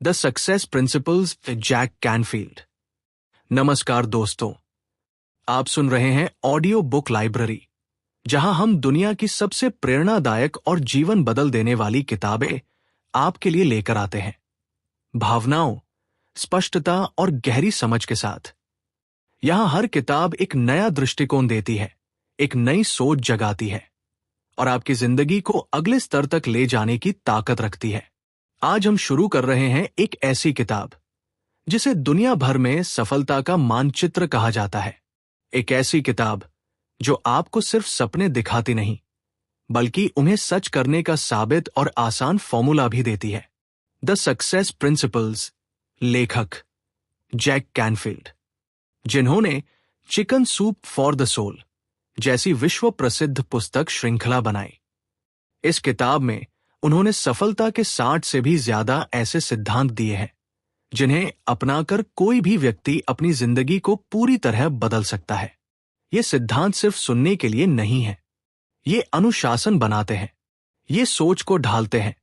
The success principles Jack Canfield. नमस्कार दोस्तों, आप सुन रहे हैं ऑडियो बुक लाइब्रेरी, जहां हम दुनिया की सबसे प्रेरणादायक और जीवन बदल देने वाली किताबें आपके लिए लेकर आते हैं, भावनाओं, स्पष्टता और गहरी समझ के साथ। यहां हर किताब एक नया दृष्टिकोण देती है, एक नई सोच जगाती है और आपकी जिंदगी को अगले स्तर तक ले जाने की ताकत रखती है। आज हम शुरू कर रहे हैं एक ऐसी किताब जिसे दुनिया भर में सफलता का मानचित्र कहा जाता है। एक ऐसी किताब जो आपको सिर्फ सपने दिखाती नहीं, बल्कि उन्हें सच करने का साबित और आसान फॉर्मूला भी देती है। द सक्सेस प्रिंसिपल्स, लेखक जैक कैनफील्ड, जिन्होंने chicken soup for the soul जैसी विश्व प्रसिद्ध पुस्तक श्रृंखला बनाई। इस किताब में उन्होंने सफलता के 60 से भी ज्यादा ऐसे सिद्धांत दिए हैं जिन्हें अपनाकर कोई भी व्यक्ति अपनी जिंदगी को पूरी तरह बदल सकता है। ये सिद्धांत सिर्फ सुनने के लिए नहीं है, ये अनुशासन बनाते हैं, ये सोच को ढालते हैं,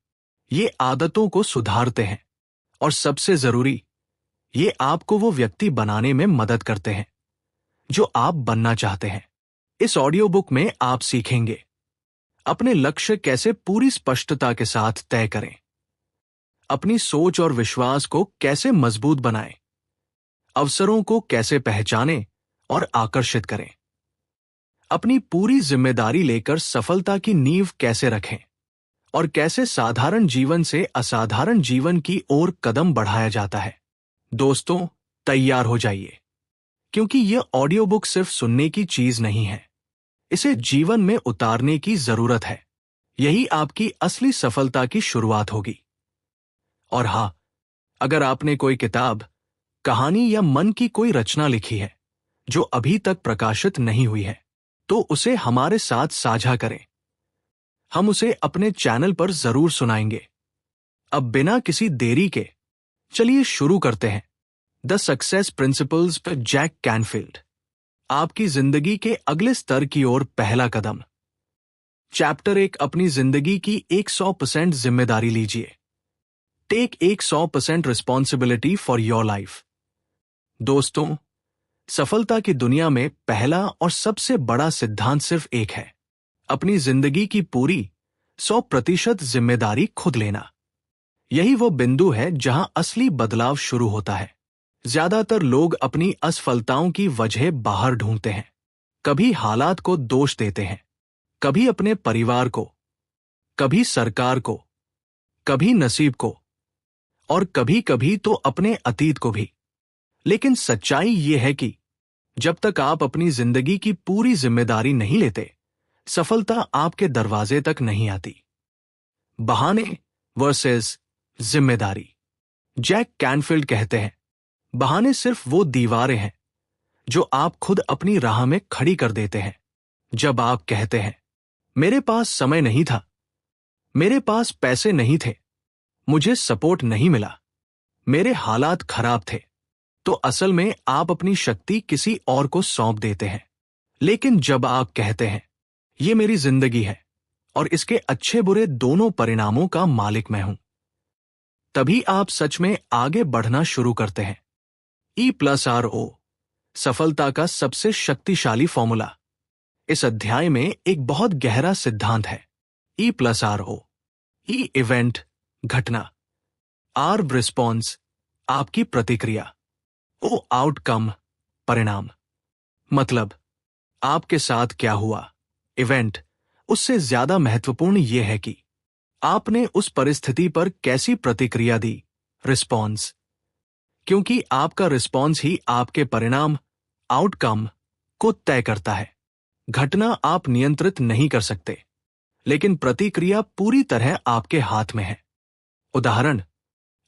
ये आदतों को सुधारते हैं और सबसे जरूरी, ये आपको वो व्यक्ति बनाने में मदद करते हैं जो आप बनना चाहते हैं। इस ऑडियो बुक में आप सीखेंगे अपने लक्ष्य कैसे पूरी स्पष्टता के साथ तय करें, अपनी सोच और विश्वास को कैसे मजबूत बनाएं, अवसरों को कैसे पहचानें और आकर्षित करें, अपनी पूरी जिम्मेदारी लेकर सफलता की नींव कैसे रखें और कैसे साधारण जीवन से असाधारण जीवन की ओर कदम बढ़ाया जाता है। दोस्तों, तैयार हो जाइए, क्योंकि यह ऑडियो बुक सिर्फ सुनने की चीज नहीं है, इसे जीवन में उतारने की जरूरत है। यही आपकी असली सफलता की शुरुआत होगी। और हां, अगर आपने कोई किताब, कहानी या मन की कोई रचना लिखी है जो अभी तक प्रकाशित नहीं हुई है, तो उसे हमारे साथ साझा करें। हम उसे अपने चैनल पर जरूर सुनाएंगे। अब बिना किसी देरी के चलिए शुरू करते हैं। द सक्सेस प्रिंसिपल्स पर जैक कैनफील्ड, आपकी जिंदगी के अगले स्तर की ओर पहला कदम। चैप्टर 1, अपनी जिंदगी की 100% जिम्मेदारी लीजिए। Take 100% responsibility for your life. दोस्तों, सफलता की दुनिया में पहला और सबसे बड़ा सिद्धांत सिर्फ एक है, अपनी जिंदगी की पूरी 100% जिम्मेदारी खुद लेना। यही वो बिंदु है जहां असली बदलाव शुरू होता है। ज्यादातर लोग अपनी असफलताओं की वजह बाहर ढूंढते हैं, कभी हालात को दोष देते हैं, कभी अपने परिवार को, कभी सरकार को, कभी नसीब को और कभी कभी तो अपने अतीत को भी। लेकिन सच्चाई ये है कि जब तक आप अपनी जिंदगी की पूरी जिम्मेदारी नहीं लेते, सफलता आपके दरवाजे तक नहीं आती। बहाने वर्सेस जिम्मेदारी। जैक कैनफील्ड कहते हैं, बहाने सिर्फ वो दीवारें हैं जो आप खुद अपनी राह में खड़ी कर देते हैं। जब आप कहते हैं, मेरे पास समय नहीं था, मेरे पास पैसे नहीं थे, मुझे सपोर्ट नहीं मिला, मेरे हालात खराब थे, तो असल में आप अपनी शक्ति किसी और को सौंप देते हैं। लेकिन जब आप कहते हैं, ये मेरी जिंदगी है और इसके अच्छे बुरे दोनों परिणामों का मालिक मैं हूं, तभी आप सच में आगे बढ़ना शुरू करते हैं। E+RO, सफलता का सबसे शक्तिशाली फॉर्मूला। इस अध्याय में एक बहुत गहरा सिद्धांत है। E+RO, E इवेंट, घटना, R रिस्पॉन्स, आपकी प्रतिक्रिया, O आउटकम, परिणाम। मतलब आपके साथ क्या हुआ, इवेंट, उससे ज्यादा महत्वपूर्ण यह है कि आपने उस परिस्थिति पर कैसी प्रतिक्रिया दी, रिस्पॉन्स। क्योंकि आपका रिस्पॉन्स ही आपके परिणाम, आउटकम, को तय करता है। घटना आप नियंत्रित नहीं कर सकते, लेकिन प्रतिक्रिया पूरी तरह आपके हाथ में है। उदाहरण,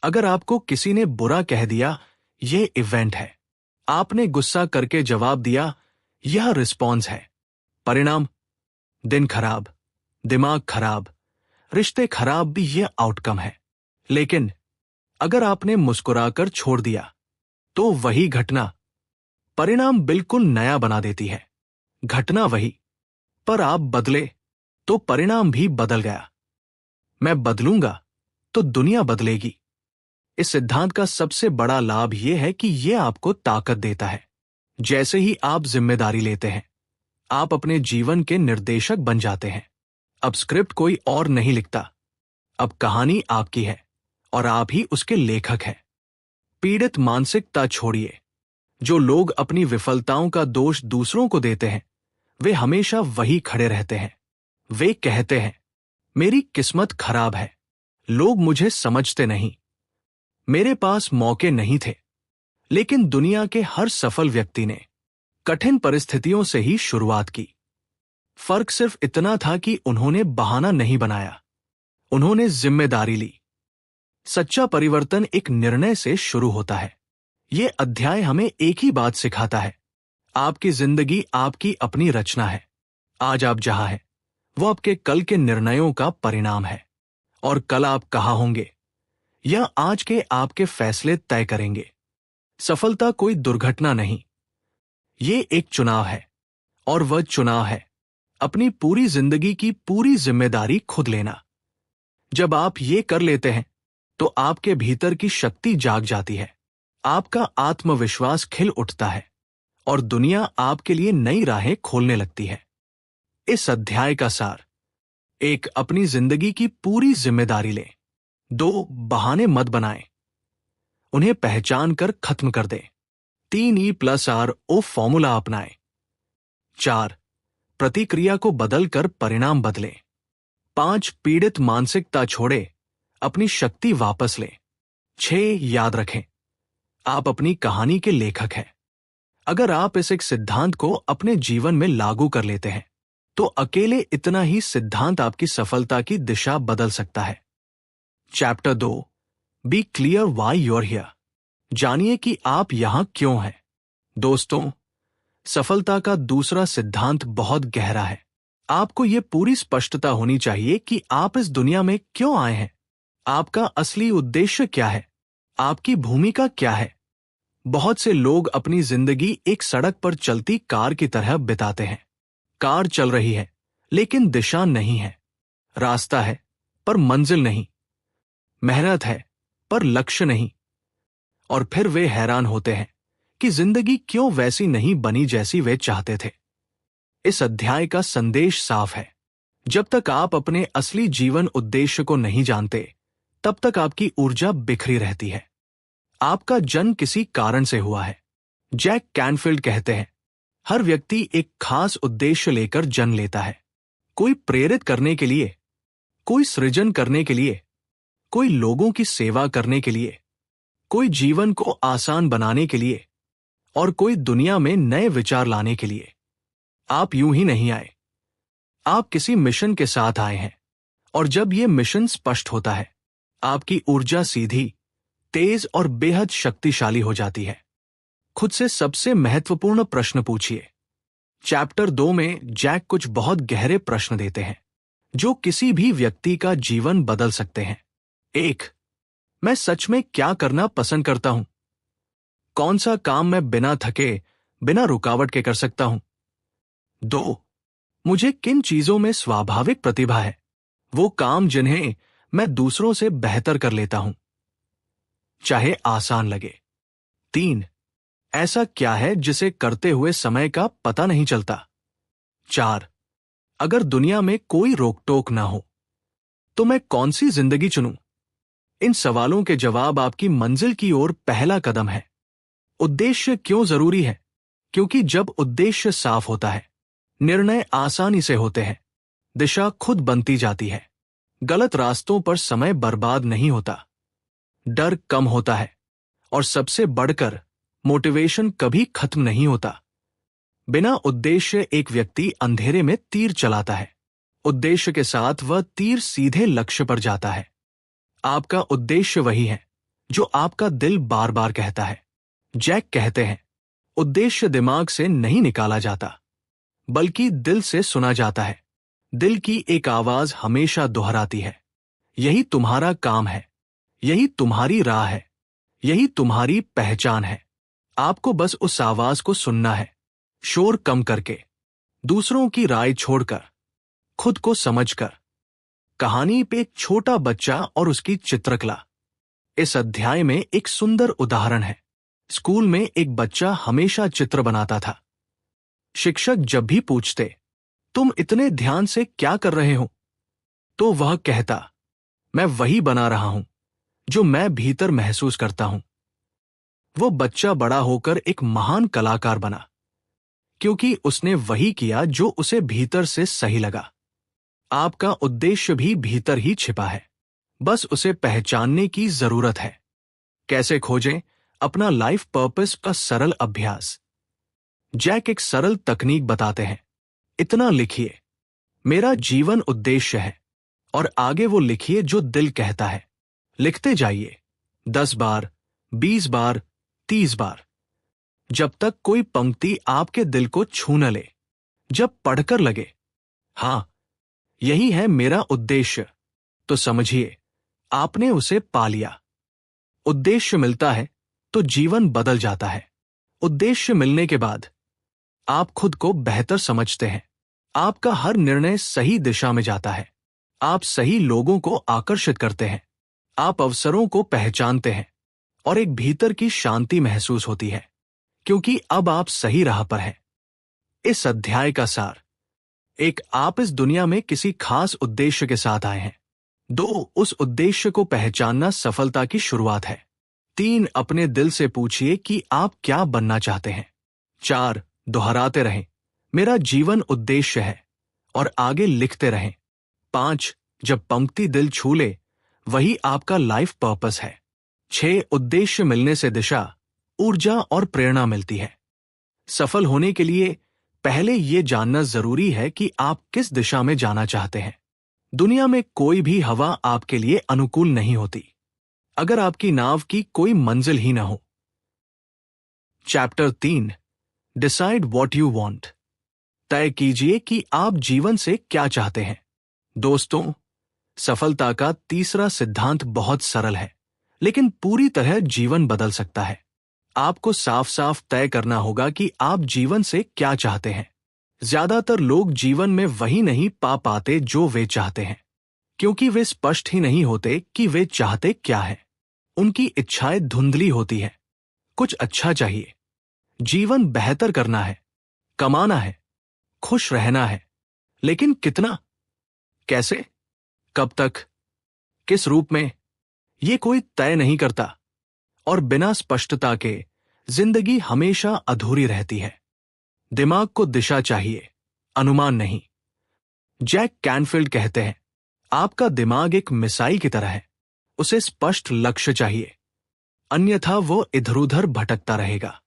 अगर आपको किसी ने बुरा कह दिया, यह इवेंट है। आपने गुस्सा करके जवाब दिया, यह रिस्पॉन्स है। परिणाम, दिन खराब, दिमाग खराब, रिश्ते खराब भी यह आउटकम है। लेकिन अगर आपने मुस्कुराकर छोड़ दिया, तो वही घटना परिणाम बिल्कुल नया बना देती है। घटना वही, पर आप बदले तो परिणाम भी बदल गया। मैं बदलूंगा तो दुनिया बदलेगी। इस सिद्धांत का सबसे बड़ा लाभ यह है कि यह आपको ताकत देता है। जैसे ही आप जिम्मेदारी लेते हैं, आप अपने जीवन के निर्देशक बन जाते हैं। अब स्क्रिप्ट कोई और नहीं लिखता, अब कहानी आपकी है और आप ही उसके लेखक हैं। पीड़ित मानसिकता छोड़िए। जो लोग अपनी विफलताओं का दोष दूसरों को देते हैं, वे हमेशा वही खड़े रहते हैं। वे कहते हैं, मेरी किस्मत खराब है, लोग मुझे समझते नहीं, मेरे पास मौके नहीं थे। लेकिन दुनिया के हर सफल व्यक्ति ने कठिन परिस्थितियों से ही शुरुआत की। फर्क सिर्फ इतना था कि उन्होंने बहाना नहीं बनाया, उन्होंने जिम्मेदारी ली। सच्चा परिवर्तन एक निर्णय से शुरू होता है। यह अध्याय हमें एक ही बात सिखाता है, आपकी जिंदगी आपकी अपनी रचना है। आज आप जहां हैं, वो आपके कल के निर्णयों का परिणाम है। और कल आप कहां होंगे, यह आज के आपके फैसले तय करेंगे। सफलता कोई दुर्घटना नहीं, ये एक चुनाव है, और वह चुनाव है अपनी पूरी जिंदगी की पूरी जिम्मेदारी खुद लेना। जब आप ये कर लेते हैं, तो आपके भीतर की शक्ति जाग जाती है, आपका आत्मविश्वास खिल उठता है और दुनिया आपके लिए नई राहें खोलने लगती है। इस अध्याय का सार: 1. अपनी जिंदगी की पूरी जिम्मेदारी लें। 2. बहाने मत बनाएं, उन्हें पहचान कर खत्म कर दें। 3 E+RO फॉर्मूला अपनाएं। 4. प्रतिक्रिया को बदलकर परिणाम बदलें। 5. पीड़ित मानसिकता छोड़े, अपनी शक्ति वापस लें। 6. याद रखें, आप अपनी कहानी के लेखक हैं। अगर आप इस एक सिद्धांत को अपने जीवन में लागू कर लेते हैं, तो अकेले इतना ही सिद्धांत आपकी सफलता की दिशा बदल सकता है। Chapter 2, be clear why you're here. जानिए कि आप यहां क्यों हैं। दोस्तों, सफलता का दूसरा सिद्धांत बहुत गहरा है। आपको यह पूरी स्पष्टता होनी चाहिए कि आप इस दुनिया में क्यों आए हैं, आपका असली उद्देश्य क्या है, आपकी भूमिका क्या है। बहुत से लोग अपनी जिंदगी एक सड़क पर चलती कार की तरह बिताते हैं। कार चल रही है, लेकिन दिशा नहीं है। रास्ता है, पर मंजिल नहीं। मेहनत है, पर लक्ष्य नहीं। और फिर वे हैरान होते हैं कि जिंदगी क्यों वैसी नहीं बनी जैसी वे चाहते थे। इस अध्याय का संदेश साफ है, जब तक आप अपने असली जीवन उद्देश्य को नहीं जानते, तब तक आपकी ऊर्जा बिखरी रहती है। आपका जन्म किसी कारण से हुआ है। जैक कैनफील्ड कहते हैं, हर व्यक्ति एक खास उद्देश्य लेकर जन्म लेता है। कोई प्रेरित करने के लिए, कोई सृजन करने के लिए, कोई लोगों की सेवा करने के लिए, कोई जीवन को आसान बनाने के लिए, और कोई दुनिया में नए विचार लाने के लिए। आप यूं ही नहीं आए, आप किसी मिशन के साथ आए हैं। और जब यह मिशन स्पष्ट होता है, आपकी ऊर्जा सीधी, तेज और बेहद शक्तिशाली हो जाती है। खुद से सबसे महत्वपूर्ण प्रश्न पूछिए। चैप्टर 2 में जैक कुछ बहुत गहरे प्रश्न देते हैं, जो किसी भी व्यक्ति का जीवन बदल सकते हैं। 1. मैं सच में क्या करना पसंद करता हूं? कौन सा काम मैं बिना थके, बिना रुकावट के कर सकता हूं? 2. मुझे किन चीजों में स्वाभाविक प्रतिभा है, वो काम जिन्हें मैं दूसरों से बेहतर कर लेता हूं, चाहे आसान लगे। 3. ऐसा क्या है जिसे करते हुए समय का पता नहीं चलता? 4. अगर दुनिया में कोई रोक टोक ना हो, तो मैं कौन सी जिंदगी चुनूं? इन सवालों के जवाब आपकी मंजिल की ओर पहला कदम है। उद्देश्य क्यों जरूरी है? क्योंकि जब उद्देश्य साफ होता है, निर्णय आसानी से होते हैं, दिशा खुद बनती जाती है, गलत रास्तों पर समय बर्बाद नहीं होता, डर कम होता है, और सबसे बढ़कर मोटिवेशन कभी खत्म नहीं होता। बिना उद्देश्य एक व्यक्ति अंधेरे में तीर चलाता है, उद्देश्य के साथ वह तीर सीधे लक्ष्य पर जाता है। आपका उद्देश्य वही है जो आपका दिल बार बार कहता है। जैक कहते हैं, उद्देश्य दिमाग से नहीं निकाला जाता, बल्कि दिल से सुना जाता है। दिल की एक आवाज हमेशा दोहराती है, यही तुम्हारा काम है, यही तुम्हारी राह है, यही तुम्हारी पहचान है। आपको बस उस आवाज को सुनना है, शोर कम करके, दूसरों की राय छोड़कर, खुद को समझकर। कहानी पे एक छोटा बच्चा और उसकी चित्रकला। इस अध्याय में एक सुंदर उदाहरण है। स्कूल में एक बच्चा हमेशा चित्र बनाता था। शिक्षक जब भी पूछते, तुम इतने ध्यान से क्या कर रहे हो, तो वह कहता, मैं वही बना रहा हूं जो मैं भीतर महसूस करता हूं। वो बच्चा बड़ा होकर एक महान कलाकार बना, क्योंकि उसने वही किया जो उसे भीतर से सही लगा। आपका उद्देश्य भी भीतर ही छिपा है, बस उसे पहचानने की जरूरत है। कैसे खोजें अपना लाइफ पर्पस का सरल अभ्यास। जैक एक सरल तकनीक बताते हैं। इतना लिखिए, मेरा जीवन उद्देश्य है, और आगे वो लिखिए जो दिल कहता है। लिखते जाइए 10 बार, 20 बार, 30 बार, जब तक कोई पंक्ति आपके दिल को छू न ले। जब पढ़कर लगे, हां, यही है मेरा उद्देश्य, तो समझिए आपने उसे पा लिया। उद्देश्य मिलता है तो जीवन बदल जाता है। उद्देश्य मिलने के बाद आप खुद को बेहतर समझते हैं। आपका हर निर्णय सही दिशा में जाता है। आप सही लोगों को आकर्षित करते हैं। आप अवसरों को पहचानते हैं, और एक भीतर की शांति महसूस होती है, क्योंकि अब आप सही राह पर हैं। इस अध्याय का सार: एक, आप इस दुनिया में किसी खास उद्देश्य के साथ आए हैं। 2, उस उद्देश्य को पहचानना सफलता की शुरुआत है। 3, अपने दिल से पूछिए कि आप क्या बनना चाहते हैं। 4, दोहराते रहें, मेरा जीवन उद्देश्य है, और आगे लिखते रहें। 5, जब पंक्ति दिल छू ले, वही आपका लाइफ पर्पस है। 6, उद्देश्य मिलने से दिशा, ऊर्जा और प्रेरणा मिलती है। सफल होने के लिए पहले यह जानना जरूरी है कि आप किस दिशा में जाना चाहते हैं। दुनिया में कोई भी हवा आपके लिए अनुकूल नहीं होती, अगर आपकी नाव की कोई मंजिल ही ना हो। Chapter 3, decide what you want. तय कीजिए कि आप जीवन से क्या चाहते हैं। दोस्तों, सफलता का तीसरा सिद्धांत बहुत सरल है, लेकिन पूरी तरह जीवन बदल सकता है। आपको साफ साफ तय करना होगा कि आप जीवन से क्या चाहते हैं। ज्यादातर लोग जीवन में वही नहीं पा पाते जो वे चाहते हैं, क्योंकि वे स्पष्ट ही नहीं होते कि वे चाहते क्या है। उनकी इच्छाएं धुंधली होती हैं। कुछ अच्छा चाहिए, जीवन बेहतर करना है, कमाना है, खुश रहना है, लेकिन कितना, कैसे, कब तक, किस रूप में, ये कोई तय नहीं करता, और बिना स्पष्टता के जिंदगी हमेशा अधूरी रहती है। दिमाग को दिशा चाहिए, अनुमान नहीं। जैक कैनफील्ड कहते हैं, आपका दिमाग एक मिसाइल की तरह है, उसे स्पष्ट लक्ष्य चाहिए, अन्यथा वो इधर-उधर भटकता रहेगा।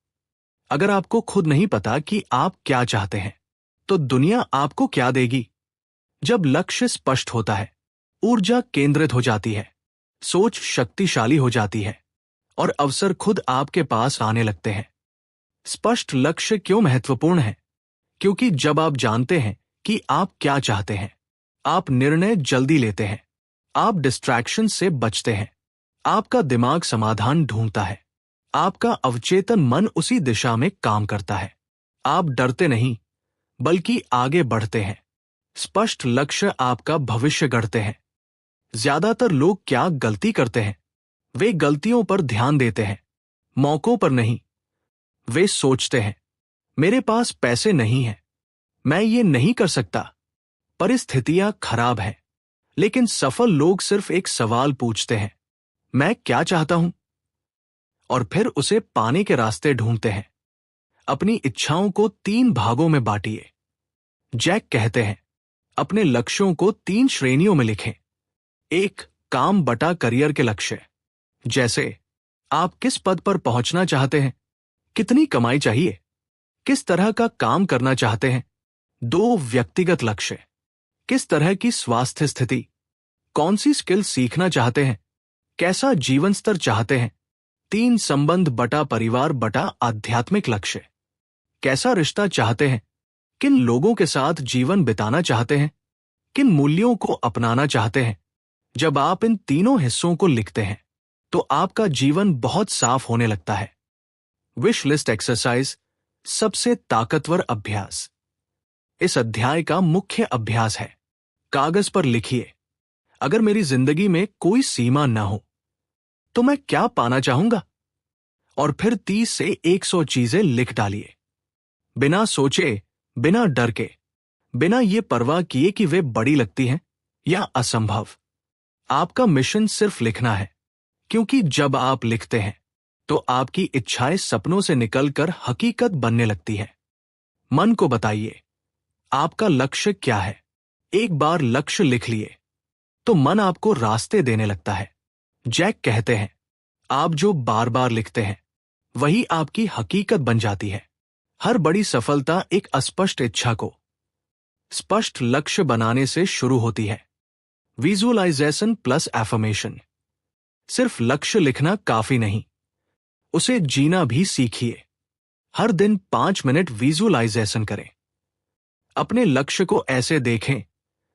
अगर आपको खुद नहीं पता कि आप क्या चाहते हैं, तो दुनिया आपको क्या देगी? जब लक्ष्य स्पष्ट होता है, ऊर्जा केंद्रित हो जाती है, सोच शक्तिशाली हो जाती है, और अवसर खुद आपके पास आने लगते हैं। स्पष्ट लक्ष्य क्यों महत्वपूर्ण है? क्योंकि जब आप जानते हैं कि आप क्या चाहते हैं, आप निर्णय जल्दी लेते हैं, आप डिस्ट्रैक्शन से बचते हैं, आपका दिमाग समाधान ढूंढता है, आपका अवचेतन मन उसी दिशा में काम करता है। आप डरते नहीं, बल्कि आगे बढ़ते हैं। स्पष्ट लक्ष्य आपका भविष्य गढ़ते हैं। ज्यादातर लोग क्या गलती करते हैं? वे गलतियों पर ध्यान देते हैं, मौकों पर नहीं। वे सोचते हैं, मेरे पास पैसे नहीं हैं, मैं ये नहीं कर सकता, परिस्थितियां खराब हैं। लेकिन सफल लोग सिर्फ एक सवाल पूछते हैं, मैं क्या चाहता हूं? और फिर उसे पाने के रास्ते ढूंढते हैं। अपनी इच्छाओं को 3 भागों में बांटिए। जैक कहते हैं, अपने लक्ष्यों को 3 श्रेणियों में लिखें। 1, काम बटा करियर के लक्ष्य, जैसे आप किस पद पर पहुंचना चाहते हैं, कितनी कमाई चाहिए, किस तरह का काम करना चाहते हैं। 2, व्यक्तिगत लक्ष्य, किस तरह की स्वास्थ्य स्थिति, कौन सी स्किल सीखना चाहते हैं, कैसा जीवन स्तर चाहते हैं। 3, संबंध बटा परिवार बटा आध्यात्मिक लक्ष्य, कैसा रिश्ता चाहते हैं, किन लोगों के साथ जीवन बिताना चाहते हैं, किन मूल्यों को अपनाना चाहते हैं। जब आप इन तीनों हिस्सों को लिखते हैं, तो आपका जीवन बहुत साफ होने लगता है। विश लिस्ट एक्सरसाइज, सबसे ताकतवर अभ्यास। इस अध्याय का मुख्य अभ्यास है, कागज पर लिखिए, अगर मेरी जिंदगी में कोई सीमा न हो, तो मैं क्या पाना चाहूंगा, और फिर 30 से 100 चीजें लिख डालिए। बिना सोचे, बिना डर के, बिना ये परवाह किए कि वे बड़ी लगती हैं या असंभव। आपका मिशन सिर्फ लिखना है, क्योंकि जब आप लिखते हैं तो आपकी इच्छाएं सपनों से निकलकर हकीकत बनने लगती है। मन को बताइए, आपका लक्ष्य क्या है। एक बार लक्ष्य लिख लिए तो मन आपको रास्ते देने लगता है। जैक कहते हैं, आप जो बार बार लिखते हैं वही आपकी हकीकत बन जाती है। हर बड़ी सफलता एक अस्पष्ट इच्छा को स्पष्ट लक्ष्य बनाने से शुरू होती है। Visualisation plus affirmation. सिर्फ लक्ष्य लिखना काफी नहीं, उसे जीना भी सीखिए। हर दिन 5 मिनट विजुअलाइजेशन करें। अपने लक्ष्य को ऐसे देखें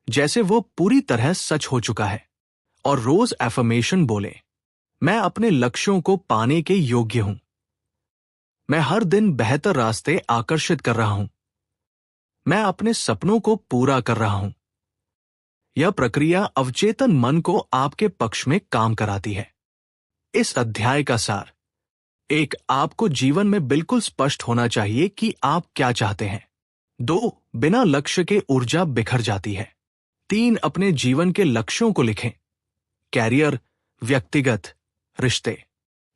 जैसे वो पूरी तरह सच हो चुका है, और रोज एफर्मेशन बोलें, मैं अपने लक्ष्यों को पाने के योग्य हूं। मैं हर दिन बेहतर रास्ते आकर्षित कर रहा हूं। मैं अपने सपनों को पूरा कर रहा हूं। यह प्रक्रिया अवचेतन मन को आपके पक्ष में काम कराती है। इस अध्याय का सार: 1. आपको जीवन में बिल्कुल स्पष्ट होना चाहिए कि आप क्या चाहते हैं। 2. बिना लक्ष्य के ऊर्जा बिखर जाती है। 3. अपने जीवन के लक्ष्यों को लिखें, कैरियर, व्यक्तिगत, रिश्ते।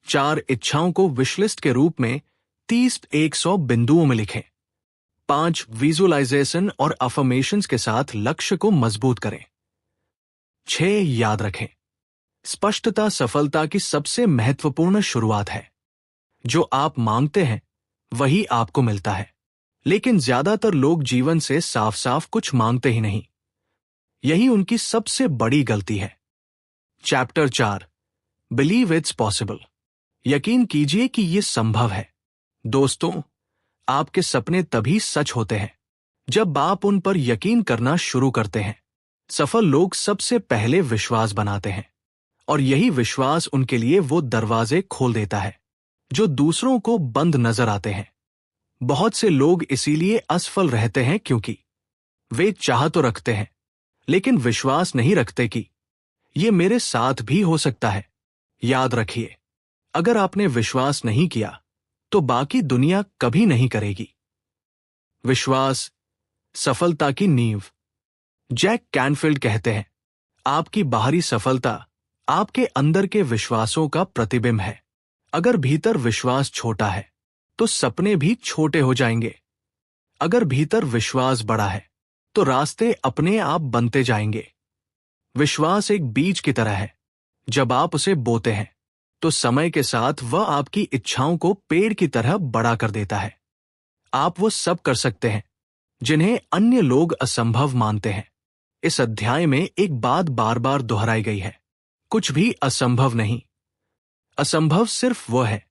4. इच्छाओं को विशलिस्ट के रूप में 30-100 बिंदुओं में लिखें। 5. विजुअलाइजेशन और अफर्मेशंस के साथ लक्ष्य को मजबूत करें। 6. याद रखें, स्पष्टता सफलता की सबसे महत्वपूर्ण शुरुआत है। जो आप मांगते हैं वही आपको मिलता है, लेकिन ज्यादातर लोग जीवन से साफ साफ कुछ मांगते ही नहीं। यही उनकी सबसे बड़ी गलती है। Chapter 4, believe it's possible. यकीन कीजिए कि यह संभव है। दोस्तों, आपके सपने तभी सच होते हैं जब आप उन पर यकीन करना शुरू करते हैं। सफल लोग सबसे पहले विश्वास बनाते हैं, और यही विश्वास उनके लिए वो दरवाजे खोल देता है जो दूसरों को बंद नजर आते हैं। बहुत से लोग इसीलिए असफल रहते हैं क्योंकि वे चाह तो रखते हैं, लेकिन विश्वास नहीं रखते कि ये मेरे साथ भी हो सकता है। याद रखिए, अगर आपने विश्वास नहीं किया तो बाकी दुनिया कभी नहीं करेगी। विश्वास सफलता की नींव। जैक कैनफील्ड कहते हैं, आपकी बाहरी सफलता आपके अंदर के विश्वासों का प्रतिबिंब है। अगर भीतर विश्वास छोटा है तो सपने भी छोटे हो जाएंगे। अगर भीतर विश्वास बड़ा है तो रास्ते अपने आप बनते जाएंगे। विश्वास एक बीज की तरह है। जब आप उसे बोते हैं तो समय के साथ वह आपकी इच्छाओं को पेड़ की तरह बड़ा कर देता है। आप वो सब कर सकते हैं जिन्हें अन्य लोग असंभव मानते हैं। इस अध्याय में एक बात बार बार दोहराई गई है, कुछ भी असंभव नहीं। असंभव सिर्फ वो है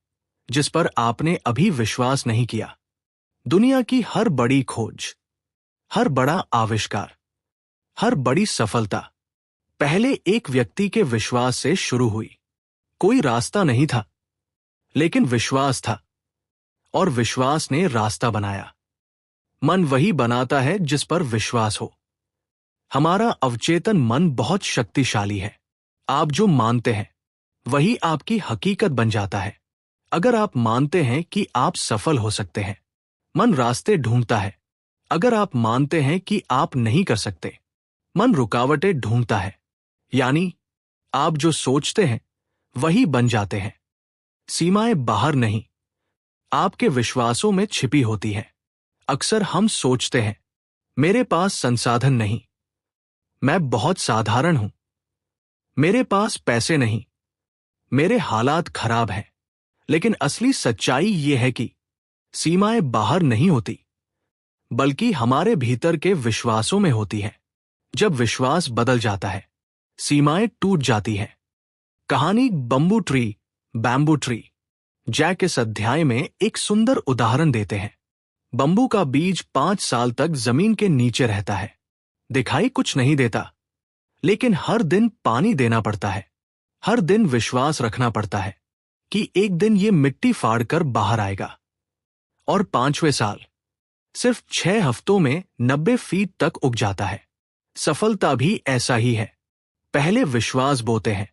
जिस पर आपने अभी विश्वास नहीं किया। दुनिया की हर बड़ी खोज, हर बड़ा आविष्कार, हर बड़ी सफलता पहले एक व्यक्ति के विश्वास से शुरू हुई। कोई रास्ता नहीं था, लेकिन विश्वास था, और विश्वास ने रास्ता बनाया। मन वही बनाता है जिस पर विश्वास हो। हमारा अवचेतन मन बहुत शक्तिशाली है। आप जो मानते हैं वही आपकी हकीकत बन जाता है। अगर आप मानते हैं कि आप सफल हो सकते हैं, मन रास्ते ढूंढता है। अगर आप मानते हैं कि आप नहीं कर सकते, मन रुकावटें ढूंढता है। यानी आप जो सोचते हैं वही बन जाते हैं। सीमाएं बाहर नहीं, आपके विश्वासों में छिपी होती है। अक्सर हम सोचते हैं, मेरे पास संसाधन नहीं, मैं बहुत साधारण हूं, मेरे पास पैसे नहीं, मेरे हालात खराब हैं। लेकिन असली सच्चाई ये है कि सीमाएं बाहर नहीं होती, बल्कि हमारे भीतर के विश्वासों में होती है। जब विश्वास बदल जाता है, सीमाएं टूट जाती हैं। कहानी bamboo tree, bamboo tree. Jack इस अध्याय में एक सुंदर उदाहरण देते हैं। बम्बू का बीज 5 साल तक जमीन के नीचे रहता है, दिखाई कुछ नहीं देता, लेकिन हर दिन पानी देना पड़ता है। हर दिन विश्वास रखना पड़ता है कि एक दिन ये मिट्टी फाड़कर बाहर आएगा। और 5वें साल सिर्फ 6 हफ्तों में 90 फीट तक उग जाता है। सफलता भी ऐसा ही है। पहले विश्वास बोते हैं,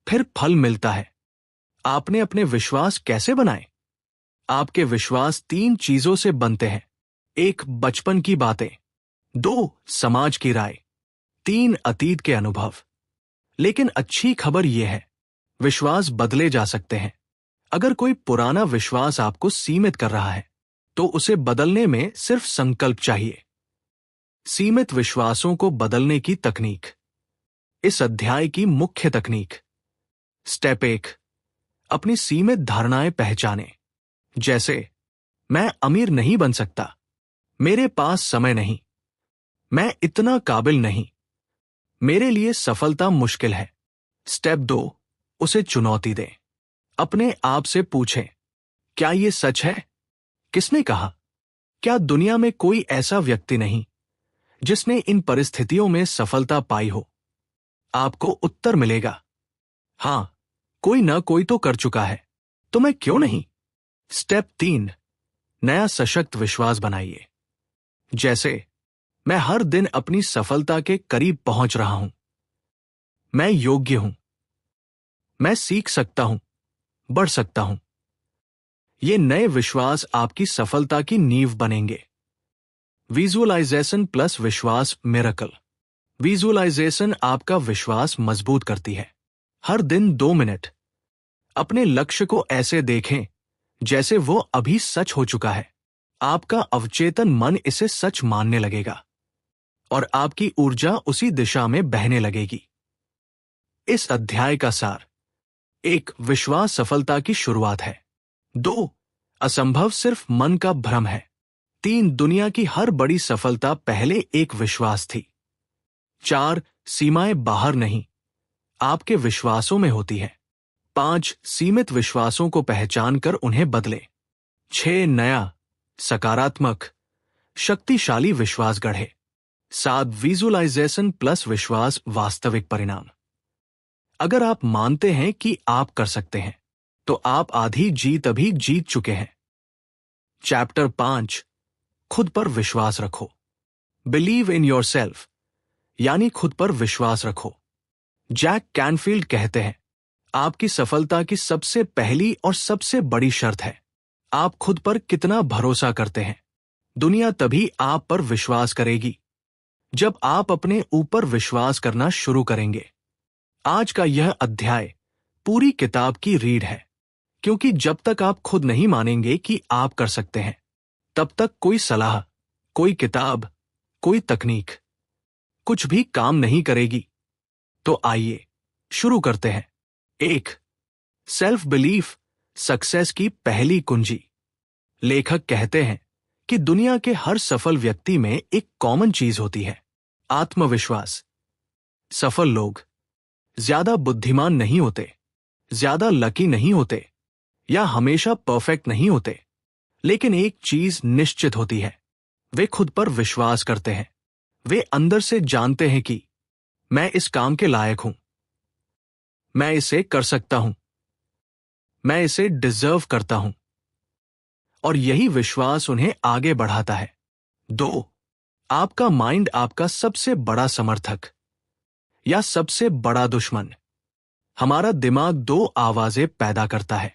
फिर फल मिलता है। आपने अपने विश्वास कैसे बनाए? आपके विश्वास 3 चीजों से बनते हैं। 1 बचपन की बातें, 2 समाज की राय, 3 अतीत के अनुभव। लेकिन अच्छी खबर यह है, विश्वास बदले जा सकते हैं। अगर कोई पुराना विश्वास आपको सीमित कर रहा है, तो उसे बदलने में सिर्फ संकल्प चाहिए। सीमित विश्वासों को बदलने की तकनीक। इस अध्याय की मुख्य तकनीक। स्टेप 1, अपनी सीमित धारणाएं पहचानें। जैसे, मैं अमीर नहीं बन सकता, मेरे पास समय नहीं, मैं इतना काबिल नहीं, मेरे लिए सफलता मुश्किल है। स्टेप 2, उसे चुनौती दें। अपने आप से पूछें, क्या यह सच है? किसने कहा? क्या दुनिया में कोई ऐसा व्यक्ति नहीं जिसने इन परिस्थितियों में सफलता पाई हो? आपको उत्तर मिलेगा, हां, कोई ना कोई तो कर चुका है, तो मैं क्यों नहीं? स्टेप 3, नया सशक्त विश्वास बनाइए। जैसे, मैं हर दिन अपनी सफलता के करीब पहुंच रहा हूं, मैं योग्य हूं, मैं सीख सकता हूं, बढ़ सकता हूं। ये नए विश्वास आपकी सफलता की नींव बनेंगे। विजुअलाइजेशन प्लस विश्वास मिरेकल। विजुअलाइजेशन आपका विश्वास मजबूत करती है। हर दिन 2 मिनट अपने लक्ष्य को ऐसे देखें जैसे वो अभी सच हो चुका है। आपका अवचेतन मन इसे सच मानने लगेगा और आपकी ऊर्जा उसी दिशा में बहने लगेगी। इस अध्याय का सार। 1, विश्वास सफलता की शुरुआत है। 2, असंभव सिर्फ मन का भ्रम है। 3, दुनिया की हर बड़ी सफलता पहले एक विश्वास थी। 4, सीमाएं बाहर नहीं, आपके विश्वासों में होती है। 5, सीमित विश्वासों को पहचान कर उन्हें बदले। 6, नया, सकारात्मक, शक्तिशाली विश्वास गढ़े। 7, विजुअलाइजेशन प्लस विश्वास वास्तविक परिणाम। अगर आप मानते हैं कि आप कर सकते हैं, तो आप आधी जीत अभी जीत चुके हैं। चैप्टर 5, खुद पर विश्वास रखो। बिलीव इन योरसेल्फ, यानी खुद पर विश्वास रखो। जैक कैनफील्ड कहते हैं, आपकी सफलता की सबसे पहली और सबसे बड़ी शर्त है, आप खुद पर कितना भरोसा करते हैं। दुनिया तभी आप पर विश्वास करेगी जब आप अपने ऊपर विश्वास करना शुरू करेंगे। आज का यह अध्याय पूरी किताब की रीढ़ है, क्योंकि जब तक आप खुद नहीं मानेंगे कि आप कर सकते हैं, तब तक कोई सलाह, कोई किताब, कोई तकनीक, कुछ भी काम नहीं करेगी। तो आइए शुरू करते हैं। 1, सेल्फ बिलीफ सक्सेस की पहली कुंजी। लेखक कहते हैं कि दुनिया के हर सफल व्यक्ति में एक कॉमन चीज होती है, आत्मविश्वास। सफल लोग ज्यादा बुद्धिमान नहीं होते, ज्यादा लकी नहीं होते या हमेशा परफेक्ट नहीं होते, लेकिन एक चीज निश्चित होती है, वे खुद पर विश्वास करते हैं। वे अंदर से जानते हैं कि मैं इस काम के लायक हूं, मैं इसे कर सकता हूं, मैं इसे डिजर्व करता हूं। और यही विश्वास उन्हें आगे बढ़ाता है। 2, आपका माइंड आपका सबसे बड़ा समर्थक या सबसे बड़ा दुश्मन। हमारा दिमाग 2 आवाजें पैदा करता है।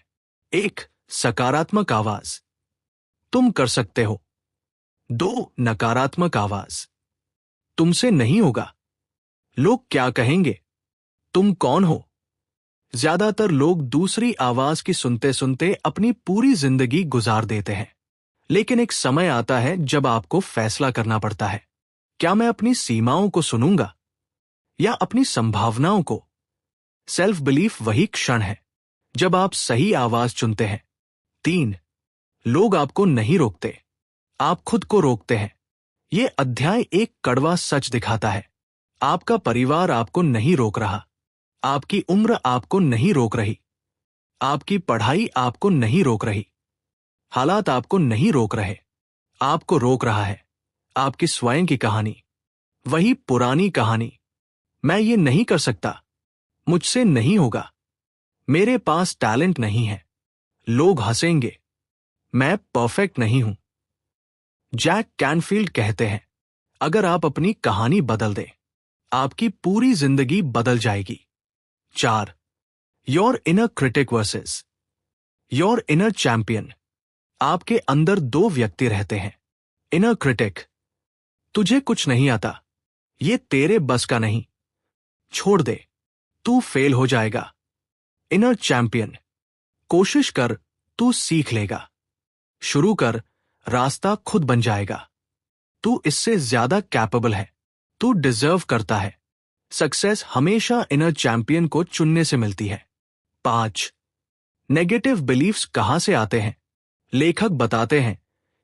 1, सकारात्मक आवाज, तुम कर सकते हो। 2, नकारात्मक आवाज, तुमसे नहीं होगा, लोग क्या कहेंगे, तुम कौन हो। ज्यादातर लोग दूसरी आवाज की सुनते सुनते अपनी पूरी जिंदगी गुजार देते हैं। लेकिन एक समय आता है जब आपको फैसला करना पड़ता है, क्या मैं अपनी सीमाओं को सुनूंगा या अपनी संभावनाओं को। सेल्फ बिलीफ वही क्षण है जब आप सही आवाज चुनते हैं। 3, लोग आपको नहीं रोकते, आप खुद को रोकते हैं। ये अध्याय एक कड़वा सच दिखाता है, आपका परिवार आपको नहीं रोक रहा, आपकी उम्र आपको नहीं रोक रही, आपकी पढ़ाई आपको नहीं रोक रही, हालात आपको नहीं रोक रहे। आपको रोक रहा है आपकी स्वयं की कहानी, वही पुरानी कहानी, मैं ये नहीं कर सकता, मुझसे नहीं होगा, मेरे पास टैलेंट नहीं है, लोग हंसेंगे, मैं परफेक्ट नहीं हूं। जैक कैनफील्ड कहते हैं, अगर आप अपनी कहानी बदल दें, आपकी पूरी जिंदगी बदल जाएगी। 4, your inner critic versus your inner champion. आपके अंदर दो व्यक्ति रहते हैं। इनर क्रिटिक, तुझे कुछ नहीं आता, ये तेरे बस का नहीं, छोड़ दे, तू फेल हो जाएगा। इनर चैंपियन, कोशिश कर, तू सीख लेगा, शुरू कर, रास्ता खुद बन जाएगा, तू इससे ज्यादा कैपेबल है, तू डिजर्व करता है। सक्सेस हमेशा इनर चैंपियन को चुनने से मिलती है। 5. नेगेटिव बिलीफ्स कहां से आते हैं? लेखक बताते हैं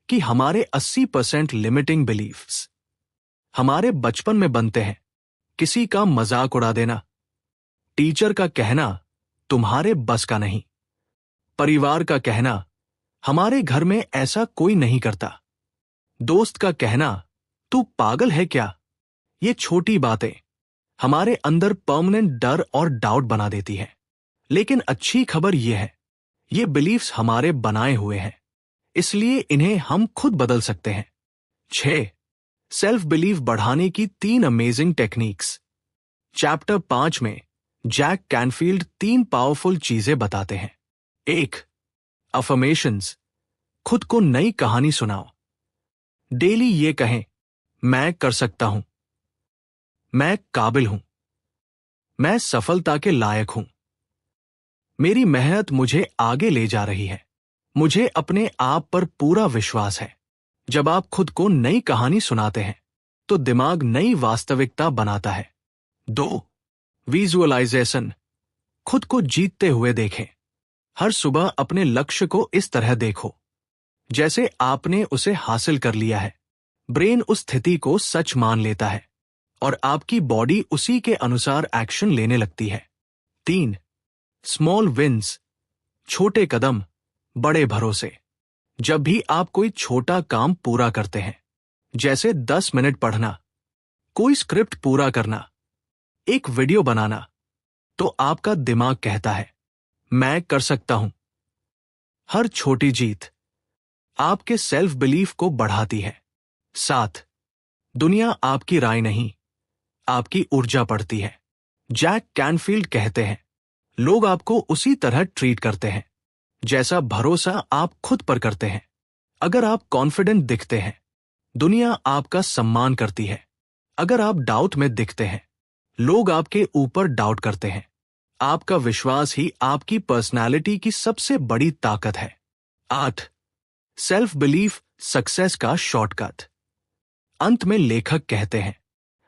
कि हमारे 80% लिमिटिंग बिलीफ्स हमारे बचपन में बनते हैं। किसी का मजाक उड़ा देना, टीचर का कहना तुम्हारे बस का नहीं, परिवार का कहना हमारे घर में ऐसा कोई नहीं करता, दोस्त का कहना तू पागल है क्या। ये छोटी बातें हमारे अंदर परमानेंट डर और डाउट बना देती है। लेकिन अच्छी खबर यह है, ये बिलीफ्स हमारे बनाए हुए हैं, इसलिए इन्हें हम खुद बदल सकते हैं। 6. सेल्फ बिलीफ बढ़ाने की 3 अमेजिंग टेक्निक्स। चैप्टर 5 में जैक कैनफील्ड 3 पावरफुल चीजें बताते हैं। 1. अफर्मेशंस, खुद को नई कहानी सुनाओ। डेली ये कहें, मैं कर सकता हूं, मैं काबिल हूं, मैं सफलता के लायक हूं, मेरी मेहनत मुझे आगे ले जा रही है, मुझे अपने आप पर पूरा विश्वास है। जब आप खुद को नई कहानी सुनाते हैं तो दिमाग नई वास्तविकता बनाता है। 2. विजुअलाइजेशन, खुद को जीतते हुए देखें। हर सुबह अपने लक्ष्य को इस तरह देखो जैसे आपने उसे हासिल कर लिया है। ब्रेन उस स्थिति को सच मान लेता है और आपकी बॉडी उसी के अनुसार एक्शन लेने लगती है। 3. स्मॉल विन्स, छोटे कदम बड़े भरोसे। जब भी आप कोई छोटा काम पूरा करते हैं, जैसे 10 मिनट पढ़ना, कोई स्क्रिप्ट पूरा करना, एक वीडियो बनाना, तो आपका दिमाग कहता है मैं कर सकता हूं। हर छोटी जीत आपके सेल्फ बिलीफ को बढ़ाती है। 7. दुनिया आपकी राय नहीं, आपकी ऊर्जा पड़ती है। जैक कैनफील्ड कहते हैं लोग आपको उसी तरह ट्रीट करते हैं जैसा भरोसा आप खुद पर करते हैं। अगर आप कॉन्फिडेंट दिखते हैं, दुनिया आपका सम्मान करती है। अगर आप डाउट में दिखते हैं, लोग आपके ऊपर डाउट करते हैं। आपका विश्वास ही आपकी पर्सनालिटी की सबसे बड़ी ताकत है। 8. सेल्फ बिलीफ सक्सेस का शॉर्टकट। अंत में लेखक कहते हैं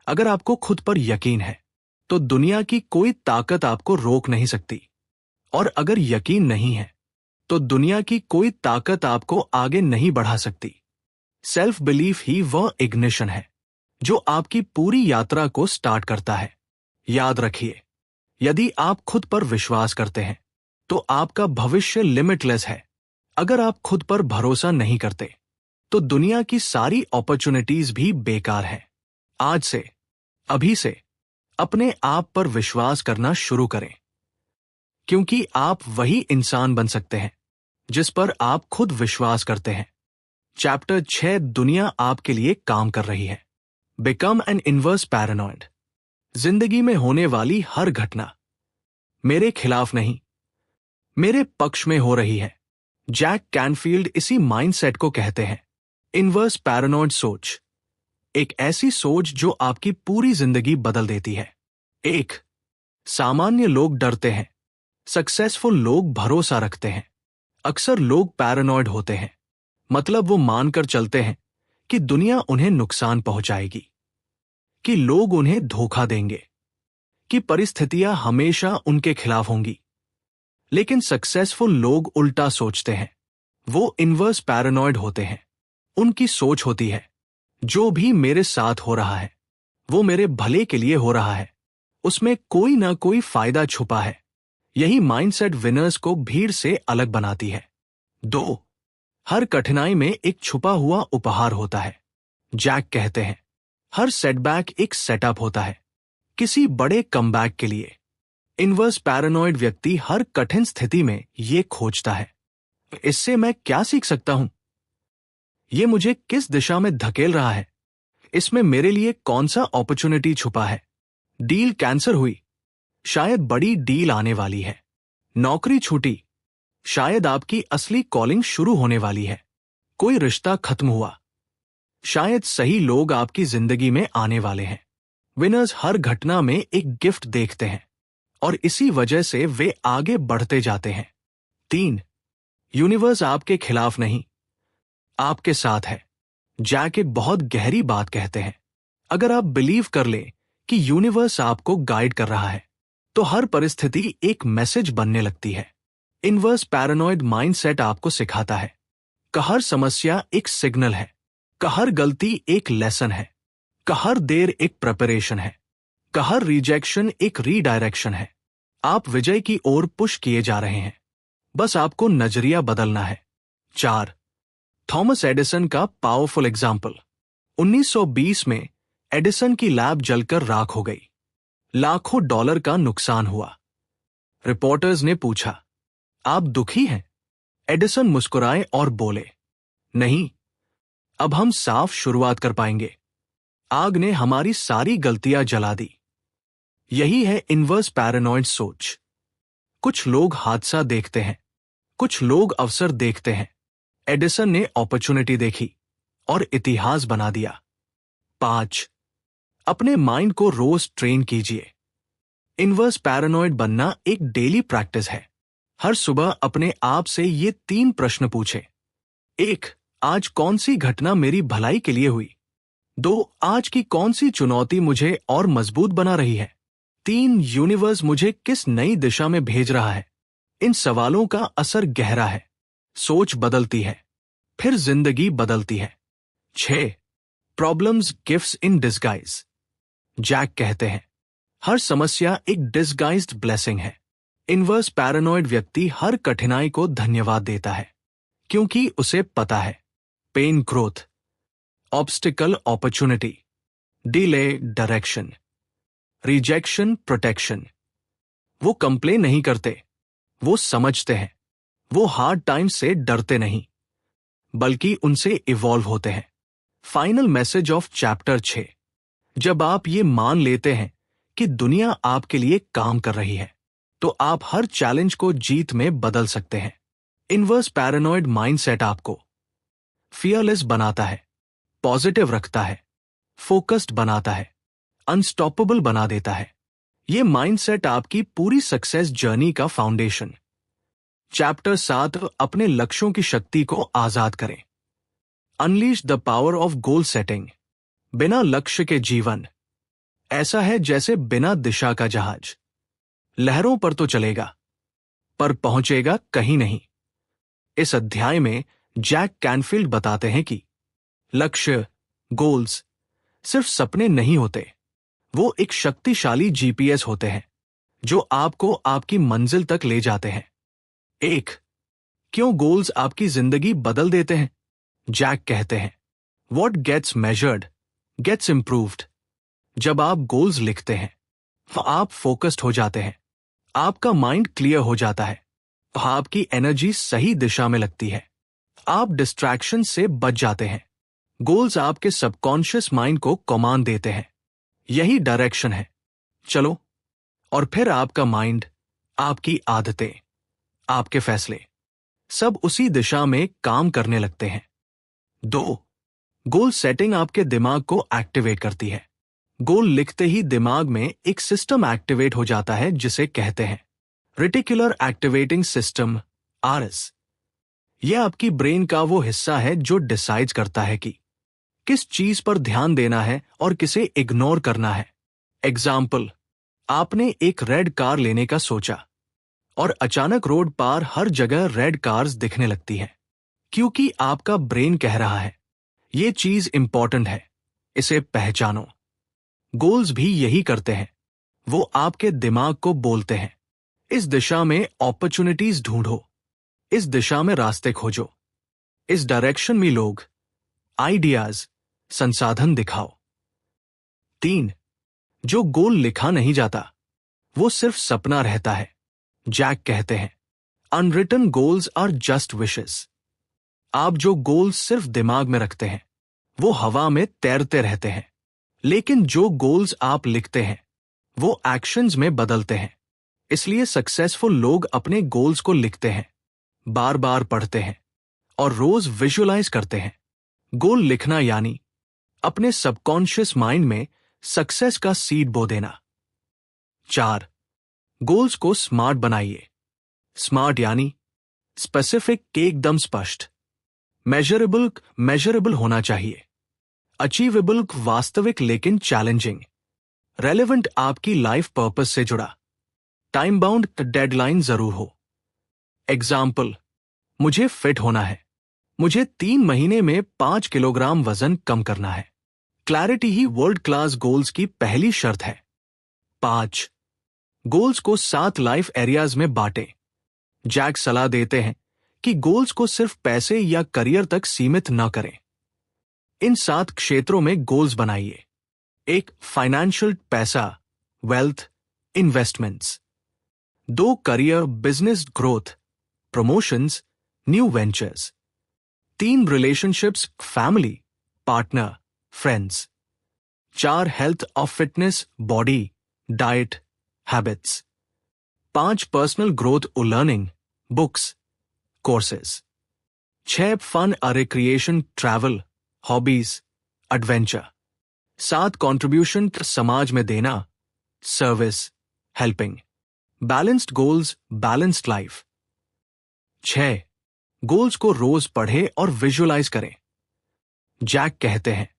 अगर आपको खुद पर यकीन है तो दुनिया की कोई ताकत आपको रोक नहीं सकती, और अगर यकीन नहीं है तो दुनिया की कोई ताकत आपको आगे नहीं बढ़ा सकती। सेल्फ बिलीफ ही वह इग्निशन है जो आपकी पूरी यात्रा को स्टार्ट करता है। याद रखिए, यदि आप खुद पर विश्वास करते हैं तो आपका भविष्य लिमिटलेस है। अगर आप खुद पर भरोसा नहीं करते तो दुनिया की सारी अपॉर्चुनिटीज भी बेकार है। आज से, अभी से अपने आप पर विश्वास करना शुरू करें, क्योंकि आप वही इंसान बन सकते हैं जिस पर आप खुद विश्वास करते हैं। चैप्टर 6 दुनिया आपके लिए काम कर रही है। Become an inverse paranoid. जिंदगी में होने वाली हर घटना मेरे खिलाफ नहीं, मेरे पक्ष में हो रही है। जैक कैनफील्ड इसी माइंडसेट को कहते हैं इनवर्स पैरानॉइड सोच, एक ऐसी सोच जो आपकी पूरी जिंदगी बदल देती है। 1. सामान्य लोग डरते हैं, सक्सेसफुल लोग भरोसा रखते हैं। अक्सर लोग पैरानॉइड होते हैं, मतलब वो मानकर चलते हैं कि दुनिया उन्हें नुकसान पहुंचाएगी, कि लोग उन्हें धोखा देंगे, कि परिस्थितियां हमेशा उनके खिलाफ होंगी। लेकिन सक्सेसफुल लोग उल्टा सोचते हैं, वो इनवर्स पैरानॉइड होते हैं। उनकी सोच होती है जो भी मेरे साथ हो रहा है वो मेरे भले के लिए हो रहा है, उसमें कोई ना कोई फायदा छुपा है। यही माइंडसेट विनर्स को भीड़ से अलग बनाती है। 2. हर कठिनाई में एक छुपा हुआ उपहार होता है। जैक कहते हैं हर सेटबैक एक सेटअप होता है किसी बड़े कमबैक के लिए। इनवर्स पैरानॉइड व्यक्ति हर कठिन स्थिति में ये खोजता है, इससे मैं क्या सीख सकता हूं, ये मुझे किस दिशा में धकेल रहा है, इसमें मेरे लिए कौन सा अपॉर्चुनिटी छुपा है। डील कैंसिल हुई, शायद बड़ी डील आने वाली है। नौकरी छूटी, शायद आपकी असली कॉलिंग शुरू होने वाली है। कोई रिश्ता खत्म हुआ, शायद सही लोग आपकी जिंदगी में आने वाले हैं। विनर्स हर घटना में एक गिफ्ट देखते हैं और इसी वजह से वे आगे बढ़ते जाते हैं। 3. यूनिवर्स आपके खिलाफ नहीं, आपके साथ है। जैक एक बहुत गहरी बात कहते हैं। अगर आप बिलीव कर लें कि यूनिवर्स आपको गाइड कर रहा है, तो हर परिस्थिति एक मैसेज बनने लगती है। इनवर्स पैरानॉइड माइंडसेट आपको सिखाता है कि हर समस्या एक सिग्नल है, कि हर गलती एक लेसन है, कि हर देर एक प्रिपरेशन है, कि हर रिजेक्शन एक रीडायरेक्शन है। आप विजय की ओर पुश किए जा रहे हैं, बस आपको नजरिया बदलना है। 4. थॉमस एडिसन का पावरफुल एग्जाम्पल। 1920 में एडिसन की लैब जलकर राख हो गई, लाखों डॉलर का नुकसान हुआ। रिपोर्टर्स ने पूछा, आप दुखी हैं? एडिसन मुस्कुराए और बोले, नहीं, अब हम साफ शुरुआत कर पाएंगे। आग ने हमारी सारी गलतियां जला दी। यही है इनवर्स पैरानॉइड सोच। कुछ लोग हादसा देखते हैं, कुछ लोग अवसर देखते हैं। एडिसन ने अपॉर्चुनिटी देखी और इतिहास बना दिया। 5. अपने माइंड को रोज ट्रेन कीजिए। इनवर्स पैरानॉइड बनना एक डेली प्रैक्टिस है। हर सुबह अपने आप से ये 3 प्रश्न पूछे। 1. आज कौन सी घटना मेरी भलाई के लिए हुई? 2. आज की कौन सी चुनौती मुझे और मजबूत बना रही है? 3. यूनिवर्स मुझे किस नई दिशा में भेज रहा है? इन सवालों का असर गहरा है। सोच बदलती है, फिर जिंदगी बदलती है। 6. Problems gifts in disguise. Jack कहते हैं, हर समस्या एक डिस्गाइज्ड ब्लेसिंग है। इनवर्स पैरानॉइड व्यक्ति हर कठिनाई को धन्यवाद देता है, क्योंकि उसे पता है pain growth, obstacle opportunity, delay direction, rejection protection. वो कंप्लेन नहीं करते, वो समझते हैं। वो हार्ड टाइम से डरते नहीं, बल्कि उनसे इवॉल्व होते हैं। Final message of chapter 6। जब आप ये मान लेते हैं कि दुनिया आपके लिए काम कर रही है, तो आप हर चैलेंज को जीत में बदल सकते हैं। इनवर्स पैरानॉइड माइंडसेट आपको फियरलेस बनाता है, पॉजिटिव रखता है, फोकस्ड बनाता है, अनस्टॉपेबल बना देता है। ये माइंडसेट आपकी पूरी सक्सेस जर्नी का फाउंडेशन। चैप्टर 7, अपने लक्ष्यों की शक्ति को आजाद करें। Unleash the power of goal setting. बिना लक्ष्य के जीवन ऐसा है जैसे बिना दिशा का जहाज। लहरों पर तो चलेगा, पर पहुंचेगा कहीं नहीं। इस अध्याय में जैक कैनफील्ड बताते हैं कि लक्ष्य, गोल्स सिर्फ सपने नहीं होते, वो एक शक्तिशाली जीपीएस होते हैं जो आपको आपकी मंजिल तक ले जाते हैं। 1. क्यों गोल्स आपकी जिंदगी बदल देते हैं? जैक कहते हैं, What gets measured gets improved। जब आप गोल्स लिखते हैं, तो आप फोकस्ड हो जाते हैं, आपका माइंड क्लियर हो जाता है, तो आपकी एनर्जी सही दिशा में लगती है, आप डिस्ट्रैक्शन से बच जाते हैं। गोल्स आपके सबकॉन्शियस माइंड को कमांड देते हैं, यही डायरेक्शन है, चलो। और फिर आपका माइंड, आपकी आदतें, आपके फैसले सब उसी दिशा में काम करने लगते हैं। 2. गोल सेटिंग आपके दिमाग को एक्टिवेट करती है। गोल लिखते ही दिमाग में एक सिस्टम एक्टिवेट हो जाता है जिसे कहते हैं रेटिकुलर एक्टिवेटिंग सिस्टम, RS। यह आपकी ब्रेन का वो हिस्सा है जो डिसाइड करता है कि किस चीज पर ध्यान देना है और किसे इग्नोर करना है। एग्जाम्पल, आपने एक रेड कार लेने का सोचा और अचानक रोड पार हर जगह रेड कार्स दिखने लगती हैं, क्योंकि आपका ब्रेन कह रहा है ये चीज इंपॉर्टेंट है, इसे पहचानो। गोल्स भी यही करते हैं, वो आपके दिमाग को बोलते हैं इस दिशा में अपॉर्चुनिटीज ढूंढो, इस दिशा में रास्ते खोजो, इस डायरेक्शन में लोग, आइडियाज, संसाधन दिखाओ। 3. जो गोल लिखा नहीं जाता वो सिर्फ सपना रहता है। जैक कहते हैं unwritten goals are just wishes. आप जो गोल्स सिर्फ दिमाग में रखते हैं वो हवा में तैरते रहते हैं, लेकिन जो गोल्स आप लिखते हैं वो एक्शंस में बदलते हैं। इसलिए सक्सेसफुल लोग अपने गोल्स को लिखते हैं, बार बार पढ़ते हैं और रोज विजुअलाइज करते हैं। गोल लिखना यानी अपने सबकॉन्शियस माइंड में सक्सेस का सीड बो देना। 4. गोल्स को स्मार्ट बनाइए। स्मार्ट यानी स्पेसिफिक के एकदम स्पष्ट, मेजरेबल होना चाहिए, अचीवेबल वास्तविक लेकिन चैलेंजिंग, रेलेवेंट आपकी लाइफ पर्पस से जुड़ा, टाइम बाउंड डेडलाइन जरूर हो। एग्जाम्पल, मुझे फिट होना है, मुझे 3 महीने में 5 किलोग्राम वजन कम करना है। क्लैरिटी ही वर्ल्ड क्लास गोल्स की पहली शर्त है। 5. गोल्स को 7 लाइफ एरियाज में बांटें। जैक सलाह देते हैं कि गोल्स को सिर्फ पैसे या करियर तक सीमित न करें। इन 7 क्षेत्रों में गोल्स बनाइए। 1. फाइनेंशियल पैसा, wealth, investments. 2. Career, business growth, promotions, new ventures. 3. Relationships, family, partner, friends. 4. Health और fitness, body, diet, habits. 5. Personal growth और लर्निंग, बुक्स, कोर्सेस। 6. फन और recreation, travel, hobbies, adventure. 7. Contribution, समाज में देना, service, helping. Balanced goals, balanced life. 6. Goals को रोज पढ़े और विजुअलाइज करें। जैक कहते हैं,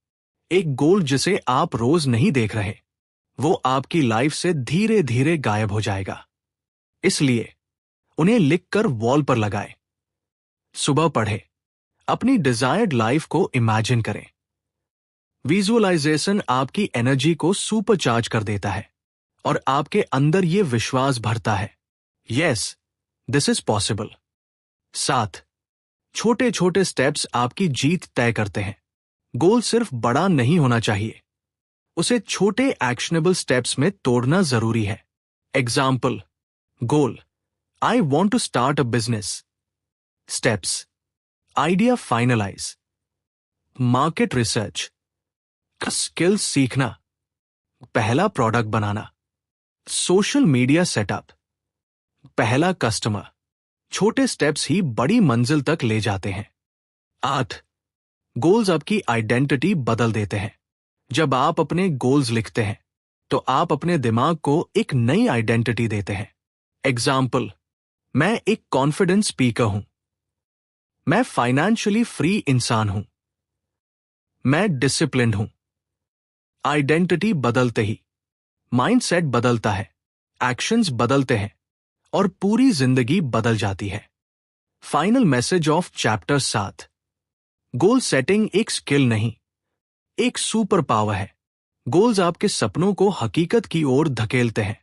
एक गोल जिसे आप रोज नहीं देख रहे, वो आपकी लाइफ से धीरे धीरे गायब हो जाएगा। इसलिए उन्हें लिखकर वॉल पर लगाएं। सुबह पढ़े, अपनी डिजायर्ड लाइफ को इमेजिन करें। विजुअलाइजेशन आपकी एनर्जी को सुपरचार्ज कर देता है और आपके अंदर ये विश्वास भरता है, यस, दिस इज पॉसिबल। 7. छोटे छोटे स्टेप्स आपकी जीत तय करते हैं। गोल सिर्फ बड़ा नहीं होना चाहिए, उसे छोटे एक्शनेबल स्टेप्स में तोड़ना जरूरी है। Example, goal, I want to start a business. Steps, idea finalise, market research, skills सीखना, पहला प्रोडक्ट बनाना, सोशल मीडिया सेटअप, पहला कस्टमर। छोटे स्टेप्स ही बड़ी मंजिल तक ले जाते हैं। 8. गोल्स आपकी आइडेंटिटी बदल देते हैं। जब आप अपने गोल्स लिखते हैं तो आप अपने दिमाग को एक नई आइडेंटिटी देते हैं। एग्जाम्पल, मैं एक कॉन्फिडेंस स्पीकर हूं, मैं फाइनेंशियली फ्री इंसान हूं, मैं डिसिप्लिन्ड हूं। आइडेंटिटी बदलते ही माइंडसेट बदलता है, एक्शंस बदलते हैं और पूरी जिंदगी बदल जाती है। Final message of chapter 7। Goal setting एक स्किल नहीं, एक सुपर पावर है। गोल्स आपके सपनों को हकीकत की ओर धकेलते हैं।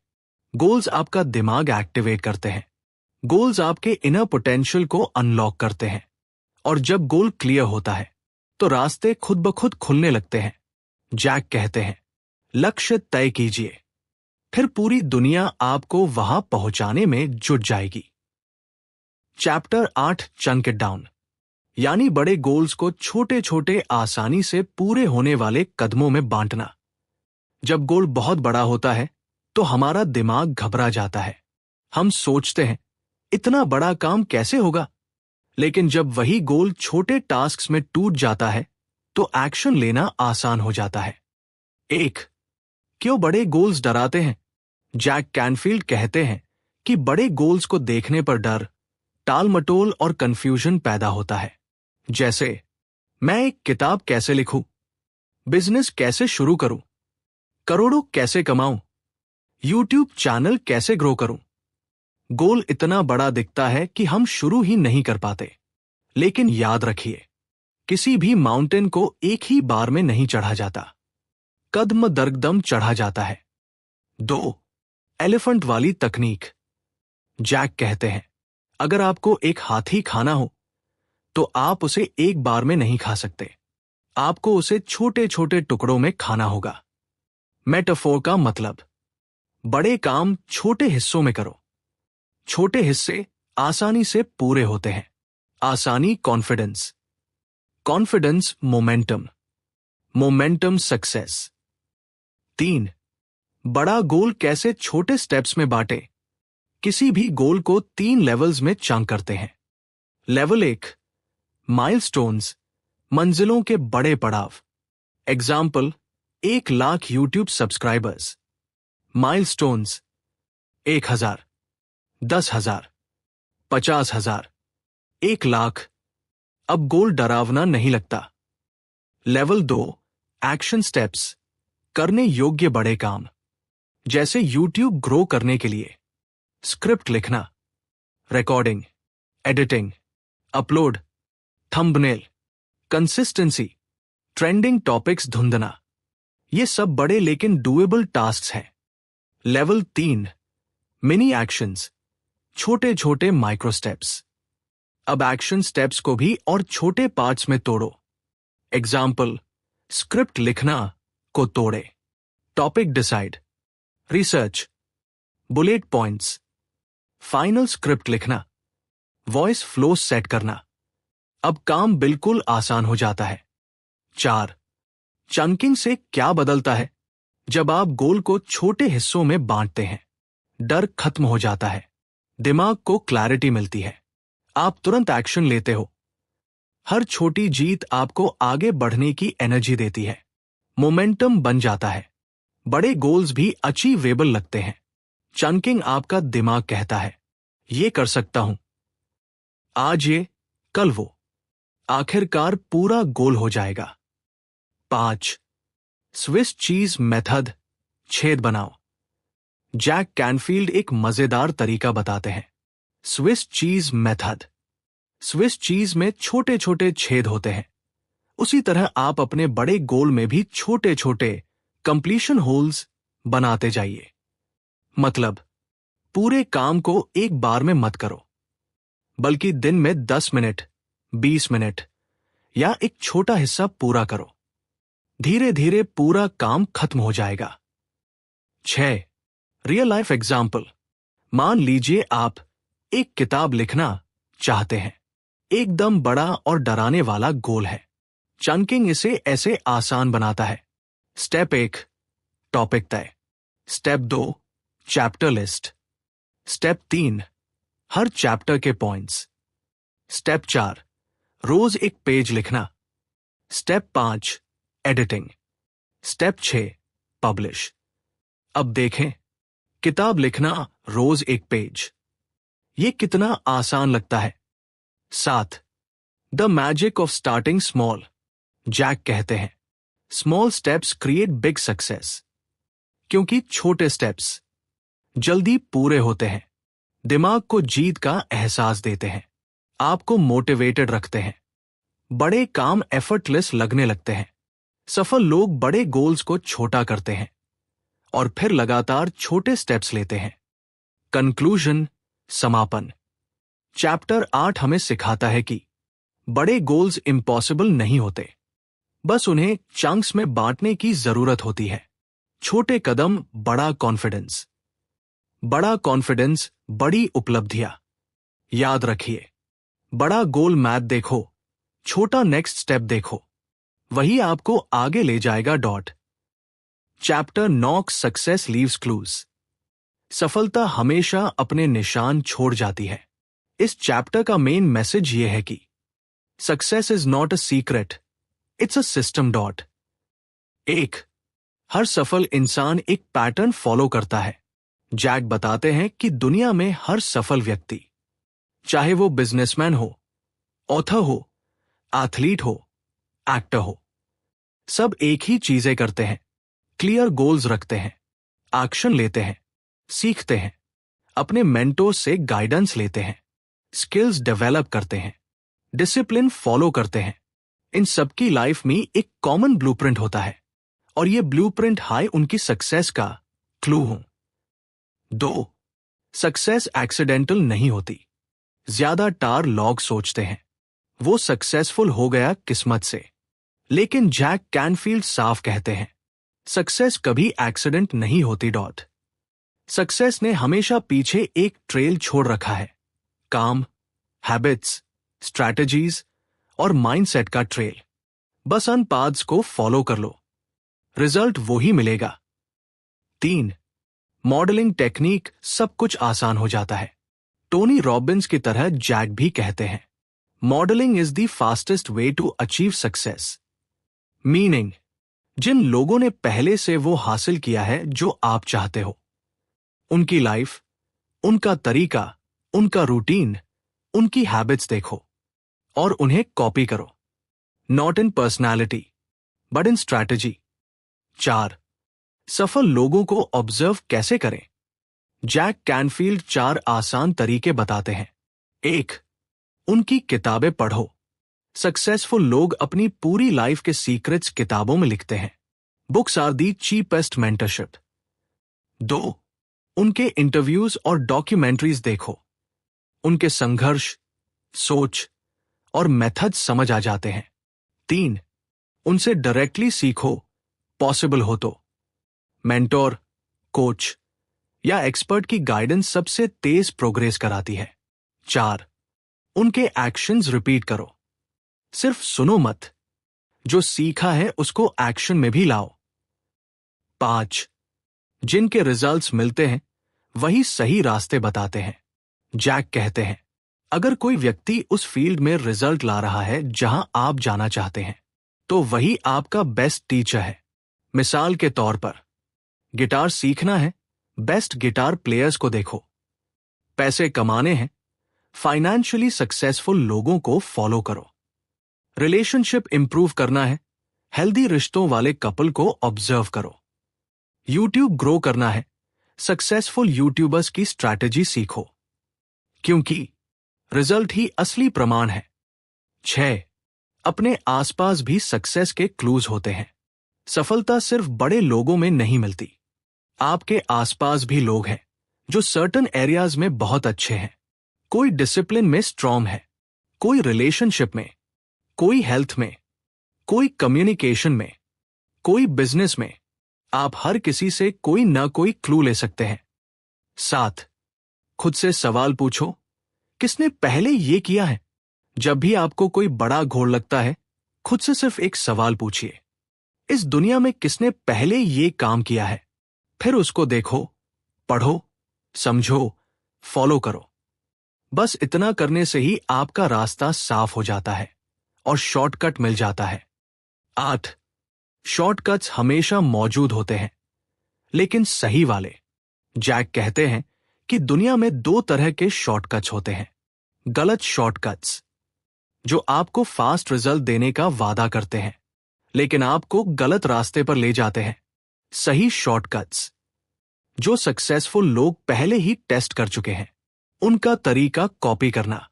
गोल्स आपका दिमाग एक्टिवेट करते हैं। गोल्स आपके इनर पोटेंशियल को अनलॉक करते हैं। और जब गोल क्लियर होता है तो रास्ते खुद ब खुद खुलने लगते हैं। जैक कहते हैं, लक्ष्य तय कीजिए, फिर पूरी दुनिया आपको वहां पहुंचाने में जुट जाएगी। चैप्टर 8, चंक इट डाउन, यानी बड़े गोल्स को छोटे छोटे आसानी से पूरे होने वाले कदमों में बांटना। जब गोल बहुत बड़ा होता है तो हमारा दिमाग घबरा जाता है। हम सोचते हैं, इतना बड़ा काम कैसे होगा? लेकिन जब वही गोल छोटे टास्क्स में टूट जाता है तो एक्शन लेना आसान हो जाता है। 1. क्यों बड़े गोल्स डराते हैं? जैक कैनफील्ड कहते हैं कि बड़े गोल्स को देखने पर डर, टालमटोल और कंफ्यूजन पैदा होता है। जैसे, मैं एक किताब कैसे लिखूं? बिजनेस कैसे शुरू करूं? करोड़ों कैसे कमाऊं? यूट्यूब चैनल कैसे ग्रो करूं? गोल इतना बड़ा दिखता है कि हम शुरू ही नहीं कर पाते। लेकिन याद रखिए, किसी भी माउंटेन को एक ही बार में नहीं चढ़ा जाता, कदम दर कदम चढ़ा जाता है। 2. एलिफेंट वाली तकनीक। जैक कहते हैं, अगर आपको एक हाथी खाना हो तो आप उसे एक बार में नहीं खा सकते, आपको उसे छोटे छोटे टुकड़ों में खाना होगा। मेटाफोर का मतलब, बड़े काम छोटे हिस्सों में करो, छोटे हिस्से आसानी से पूरे होते हैं। आसानी confidence, confidence momentum, momentum success. 3. बड़ा गोल कैसे छोटे स्टेप्स में बांटे। किसी भी गोल को 3 लेवल्स में चंक करते हैं। लेवल 1, माइलस्टोन्स, मंजिलों के बड़े पड़ाव। Example, 1,00,000 YouTube subscribers. माइलस्टोन्स, 1,000, 10,000, 50,000, 1,00,000। अब गोल डरावना नहीं लगता। लेवल 2, एक्शन स्टेप्स, करने योग्य बड़े काम। जैसे यूट्यूब ग्रो करने के लिए स्क्रिप्ट लिखना, recording, editing, upload, thumbnail, consistency, trending topics ढूंढना। ये सब बड़े लेकिन डुएबल टास्क हैं। लेवल 3, मिनी एक्शंस, छोटे छोटे माइक्रो स्टेप्स। अब एक्शन स्टेप्स को भी और छोटे पार्ट्स में तोड़ो। एग्जाम्पल, स्क्रिप्ट लिखना को तोड़े। Topic decide, research, bullet points, final script लिखना, वॉइस फ्लो सेट करना। अब काम बिल्कुल आसान हो जाता है। 4, चंकिंग से क्या बदलता है? जब आप गोल को छोटे हिस्सों में बांटते हैं, डर खत्म हो जाता है, दिमाग को क्लैरिटी मिलती है, आप तुरंत एक्शन लेते हो। हर छोटी जीत आपको आगे बढ़ने की एनर्जी देती है, मोमेंटम बन जाता है। बड़े गोल्स भी अचीवेबल लगते हैं। चंकिंग आपका दिमाग कहता है, ये कर सकता हूं, आज ये, कल वो, आखिरकार पूरा गोल हो जाएगा। 5, स्विस चीज मेथड, छेद बनाओ। जैक कैनफील्ड एक मजेदार तरीका बताते हैं, Swiss cheese method. Swiss cheese में छोटे छोटे छेद होते हैं। उसी तरह आप अपने बड़े गोल में भी छोटे छोटे कंप्लीशन होल्स बनाते जाइए। मतलब, पूरे काम को एक बार में मत करो, बल्कि दिन में 10 मिनट, 20 मिनट या एक छोटा हिस्सा पूरा करो। धीरे धीरे पूरा काम खत्म हो जाएगा। 6, रियल लाइफ एग्जाम्पल। मान लीजिए आप एक किताब लिखना चाहते हैं। एकदम बड़ा और डराने वाला गोल है। चंकिंग इसे ऐसे आसान बनाता है। स्टेप 1, टॉपिक तय। Step 2, chapter list. स्टेप 3, हर चैप्टर के पॉइंट्स। स्टेप 4, रोज एक पेज लिखना। Step 5, editing. Step 6, publish. अब देखें, किताब लिखना, रोज एक पेज, ये कितना आसान लगता है। 7, the magic of starting small. Jack कहते हैं, small steps create big success. क्योंकि छोटे स्टेप्स जल्दी पूरे होते हैं, दिमाग को जीत का एहसास देते हैं, आपको मोटिवेटेड रखते हैं। बड़े काम एफर्टलेस लगने लगते हैं। सफल लोग बड़े गोल्स को छोटा करते हैं और फिर लगातार छोटे स्टेप्स लेते हैं। कंक्लूजन, समापन। चैप्टर 8 हमें सिखाता है कि बड़े गोल्स इम्पॉसिबल नहीं होते, बस उन्हें चंक्स में बांटने की जरूरत होती है। छोटे कदम, बड़ा कॉन्फिडेंस। बड़ा कॉन्फिडेंस, बड़ी उपलब्धियां। याद रखिए, बड़ा गोल मैथ देखो, छोटा नेक्स्ट स्टेप देखो, वही आपको आगे ले जाएगा। Chapter 9, success leaves clues. सफलता हमेशा अपने निशान छोड़ जाती है। इस चैप्टर का मेन मैसेज ये है कि success is not a secret, it's a system. 1, हर सफल इंसान एक पैटर्न फॉलो करता है। जैक बताते हैं कि दुनिया में हर सफल व्यक्ति, चाहे वो बिजनेसमैन हो, ऑथर हो, एथलीट हो, एक्टर हो, सब एक ही चीजें करते हैं। क्लियर गोल्स रखते हैं, एक्शन लेते हैं, सीखते हैं, अपने मेंटोर से गाइडेंस लेते हैं, स्किल्स डेवलप करते हैं, डिसिप्लिन फॉलो करते हैं। इन सबकी लाइफ में एक कॉमन ब्लूप्रिंट होता है और ये ब्लूप्रिंट हाई उनकी सक्सेस का क्लू हूं। 2, सक्सेस एक्सीडेंटल नहीं होती। ज्यादातर लोग सोचते हैं वो सक्सेसफुल हो गया किस्मत से, लेकिन जैक कैनफील्ड साफ कहते हैं, सक्सेस कभी एक्सीडेंट नहीं होती। सक्सेस ने हमेशा पीछे एक ट्रेल छोड़ रखा है। काम, हैबिट्स, स्ट्रैटेजीज और माइंडसेट का ट्रेल। बस उन पाथ्स को फॉलो कर लो, रिजल्ट वो ही मिलेगा। 3, मॉडलिंग टेक्निक, सब कुछ आसान हो जाता है। टोनी रॉबिन्स की तरह जैक भी कहते हैं, modelling is the fastest way to achieve success. Meaning, जिन लोगों ने पहले से वो हासिल किया है जो आप चाहते हो, उनकी लाइफ, उनका तरीका, उनका रूटीन, उनकी हैबिट्स देखो और उन्हें कॉपी करो। Not in personality but in strategy. 4. सफल लोगों को ऑब्जर्व कैसे करें? जैक कैनफील्ड 4 आसान तरीके बताते हैं। 1. उनकी किताबें पढ़ो। सक्सेसफुल लोग अपनी पूरी लाइफ के सीक्रेट्स किताबों में लिखते हैं। Books are the cheapest mentorship. 2. उनके इंटरव्यूज और डॉक्यूमेंट्रीज देखो। उनके संघर्ष, सोच और मेथड समझ आ जाते हैं। 3. उनसे डायरेक्टली सीखो, पॉसिबल हो तो। मेंटोर, कोच या एक्सपर्ट की गाइडेंस सबसे तेज प्रोग्रेस कराती है। 4. उनके एक्शंस रिपीट करो। सिर्फ सुनो मत, जो सीखा है उसको एक्शन में भी लाओ। 5. जिनके रिजल्ट्स मिलते हैं वही सही रास्ते बताते हैं। जैक कहते हैं, अगर कोई व्यक्ति उस फील्ड में रिजल्ट ला रहा है जहां आप जाना चाहते हैं, तो वही आपका बेस्ट टीचर है। मिसाल के तौर पर, गिटार सीखना है, बेस्ट गिटार प्लेयर्स को देखो। पैसे कमाने हैं, फाइनेंशियली सक्सेसफुल लोगों को फॉलो करो। रिलेशनशिप इंप्रूव करना है, हेल्दी रिश्तों वाले कपल को ऑब्जर्व करो। यूट्यूब ग्रो करना है, सक्सेसफुल यूट्यूबर्स की स्ट्रैटेजी सीखो, क्योंकि रिजल्ट ही असली प्रमाण है। 6. अपने आसपास भी सक्सेस के क्लूज होते हैं। सफलता सिर्फ बड़े लोगों में नहीं मिलती। आपके आसपास भी लोग हैं जो सर्टेन एरियाज में बहुत अच्छे हैं। कोई डिसिप्लिन में स्ट्रांग है, कोई रिलेशनशिप में, कोई हेल्थ में, कोई कम्युनिकेशन में, कोई बिजनेस में। आप हर किसी से कोई ना कोई क्लू ले सकते हैं। 7. खुद से सवाल पूछो, किसने पहले ये किया है? जब भी आपको कोई बड़ा घोल लगता है, खुद से सिर्फ एक सवाल पूछिए, इस दुनिया में किसने पहले ये काम किया है? फिर उसको देखो, पढ़ो, समझो, फॉलो करो। बस इतना करने से ही आपका रास्ता साफ हो जाता है और शॉर्टकट मिल जाता है। 8. शॉर्टकट्स हमेशा मौजूद होते हैं, लेकिन सही वाले। जैक कहते हैं कि दुनिया में 2 तरह के शॉर्टकट्स होते हैं। गलत शॉर्टकट्स, जो आपको फास्ट रिजल्ट देने का वादा करते हैं, लेकिन आपको गलत रास्ते पर ले जाते हैं। सही शॉर्टकट्स, जो सक्सेसफुल लोग पहले ही टेस्ट कर चुके हैं, उनका तरीका कॉपी करना,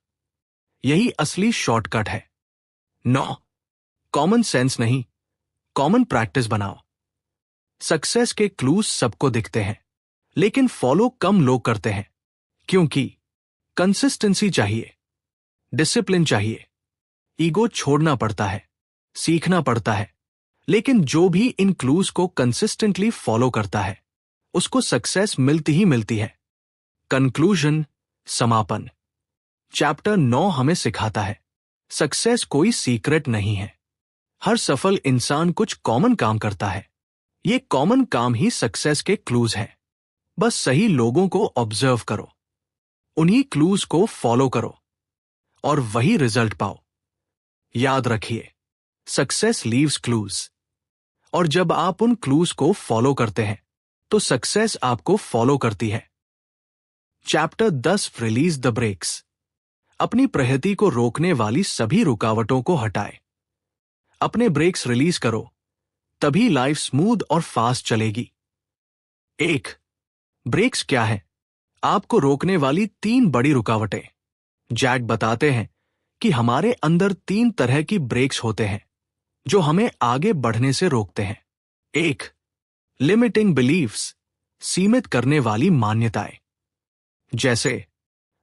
यही असली शॉर्टकट है। 9. कॉमन सेंस नहीं, कॉमन प्रैक्टिस बनाओ। सक्सेस के क्लूज सबको दिखते हैं, लेकिन फॉलो कम लोग करते हैं, क्योंकि कंसिस्टेंसी चाहिए, डिसिप्लिन चाहिए, ईगो छोड़ना पड़ता है, सीखना पड़ता है। लेकिन जो भी इन क्लूज को कंसिस्टेंटली फॉलो करता है, उसको सक्सेस मिलती ही मिलती है। कंक्लूजन, समापन। चैप्टर 9 हमें सिखाता है, सक्सेस कोई सीक्रेट नहीं है। हर सफल इंसान कुछ कॉमन काम करता है। ये कॉमन काम ही सक्सेस के क्लूज हैं। बस सही लोगों को ऑब्जर्व करो, उन्हीं क्लूज को फॉलो करो और वही रिजल्ट पाओ। याद रखिए, सक्सेस लीव्स क्लूज, और जब आप उन क्लूज को फॉलो करते हैं तो सक्सेस आपको फॉलो करती है। Chapter 10, release the brakes. अपनी प्रगति को रोकने वाली सभी रुकावटों को हटाए। अपने ब्रेक्स रिलीज करो, तभी लाइफ स्मूथ और फास्ट चलेगी। 1. ब्रेक्स क्या है? आपको रोकने वाली 3 बड़ी रुकावटें। जैक बताते हैं कि हमारे अंदर 3 तरह की ब्रेक्स होते हैं जो हमें आगे बढ़ने से रोकते हैं। 1. लिमिटिंग बिलीव्स, सीमित करने वाली मान्यताएं, जैसे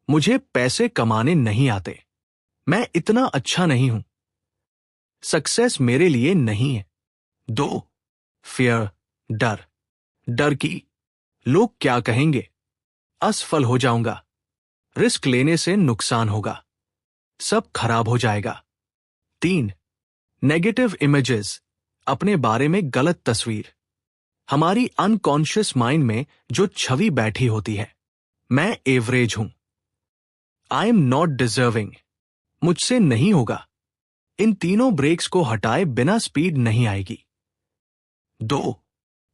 मुझे पैसे कमाने नहीं आते, मैं इतना अच्छा नहीं हूं, सक्सेस मेरे लिए नहीं है। 2. फियर, डर, डर की लोग क्या कहेंगे, असफल हो जाऊंगा, रिस्क लेने से नुकसान होगा, सब खराब हो जाएगा। 3. नेगेटिव इमेजेस, अपने बारे में गलत तस्वीर, हमारी अनकॉन्शियस माइंड में जो छवि बैठी होती है, मैं एवरेज हूं, आई एम नॉट डिजर्विंग, मुझसे नहीं होगा, इन तीनों ब्रेक्स को हटाए बिना स्पीड नहीं आएगी। 2.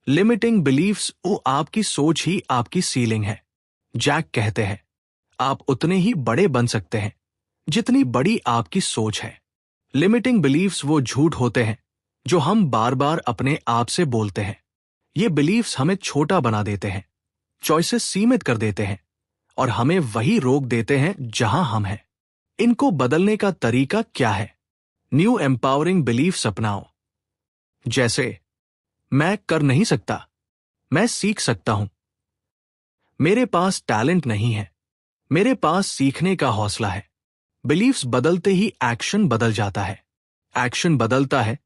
Limiting beliefs. वो आपकी सोच ही आपकी सीलिंग है। जैक कहते हैं, आप उतने ही बड़े बन सकते हैं जितनी बड़ी आपकी सोच है। लिमिटिंग बिलीफ्स वो झूठ होते हैं जो हम बार बार अपने आप से बोलते हैं। ये बिलीफ्स हमें छोटा बना देते हैं, चॉइसेस सीमित कर देते हैं और हमें वही रोक देते हैं जहां हम हैं। इनको बदलने का तरीका क्या है? न्यू एम्पावरिंग बिलीफ्स अपनाओ। जैसे, मैं कर नहीं सकता, मैं सीख सकता हूं। मेरे पास टैलेंट नहीं है, मेरे पास सीखने का हौसला है। बिलीफ्स बदलते ही एक्शन बदल जाता है। एक्शन बदलता है,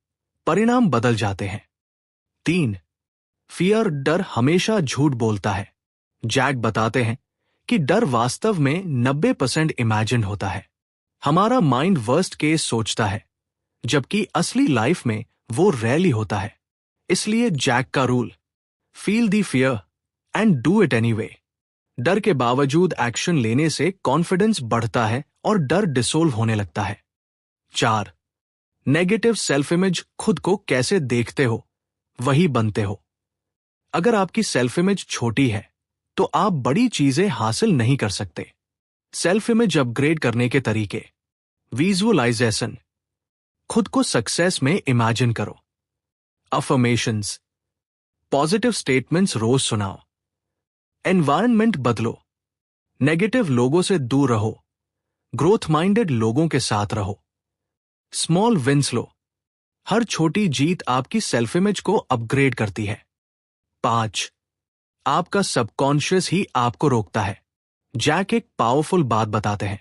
परिणाम बदल जाते हैं। 3. फियर। डर हमेशा झूठ बोलता है। जैक बताते हैं कि डर वास्तव में 90% इमेजिन होता है। हमारा माइंड वर्स्ट केस सोचता है, जबकि असली लाइफ में वो रैली होता है। इसलिए जैक का rule, feel the fear and do it anyway. डर के बावजूद एक्शन लेने से कॉन्फिडेंस बढ़ता है और डर डिसोल्व होने लगता है। 4. Negative self image. खुद को कैसे देखते हो वही बनते हो। अगर आपकी सेल्फ इमेज छोटी है तो आप बड़ी चीजें हासिल नहीं कर सकते। सेल्फ इमेज अपग्रेड करने के तरीके: विजुअलाइजेशन, खुद को सक्सेस में इमेजिन करो। अफर्मेशंस, पॉजिटिव स्टेटमेंट्स रोज सुनाओ। एनवायरनमेंट बदलो, नेगेटिव लोगों से दूर रहो, ग्रोथ माइंडेड लोगों के साथ रहो। स्मॉल विंस लो, हर छोटी जीत आपकी सेल्फ इमेज को अपग्रेड करती है। 5. आपका सबकॉन्शियस ही आपको रोकता है। जैक एक पावरफुल बात बताते हैं,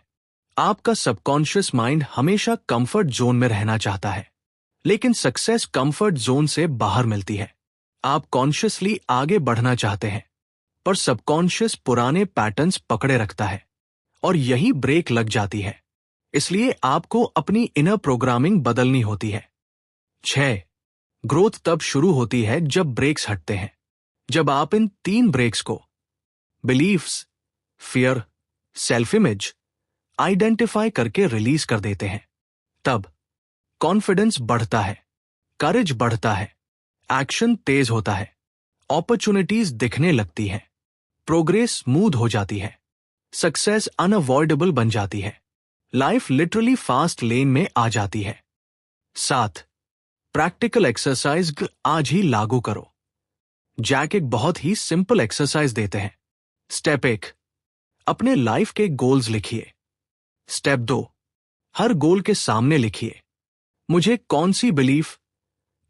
आपका सबकॉन्शियस माइंड हमेशा कंफर्ट जोन में रहना चाहता है, लेकिन सक्सेस कंफर्ट जोन से बाहर मिलती है। आप कॉन्शियसली आगे बढ़ना चाहते हैं, पर सबकॉन्शियस पुराने पैटर्न्स पकड़े रखता है और यही ब्रेक लग जाती है। इसलिए आपको अपनी इनर प्रोग्रामिंग बदलनी होती है। 6. ग्रोथ तब शुरू होती है जब ब्रेक्स हटते हैं। जब आप इन 3 ब्रेक्स को, beliefs, fear, self image, identify करके रिलीज कर देते हैं, तब कॉन्फिडेंस बढ़ता है, करेज बढ़ता है, एक्शन तेज होता है, अपॉर्चुनिटीज दिखने लगती हैं, प्रोग्रेस स्मूथ हो जाती है, सक्सेस अनअवॉइडेबल बन जाती है, लाइफ लिटरली फास्ट लेन में आ जाती है। 7. प्रैक्टिकल एक्सरसाइज आज ही लागू करो। जैक एक बहुत ही सिंपल एक्सरसाइज देते हैं। स्टेप 1, अपने लाइफ के गोल्स लिखिए। स्टेप 2, हर गोल के सामने लिखिए, मुझे कौन सी बिलीफ,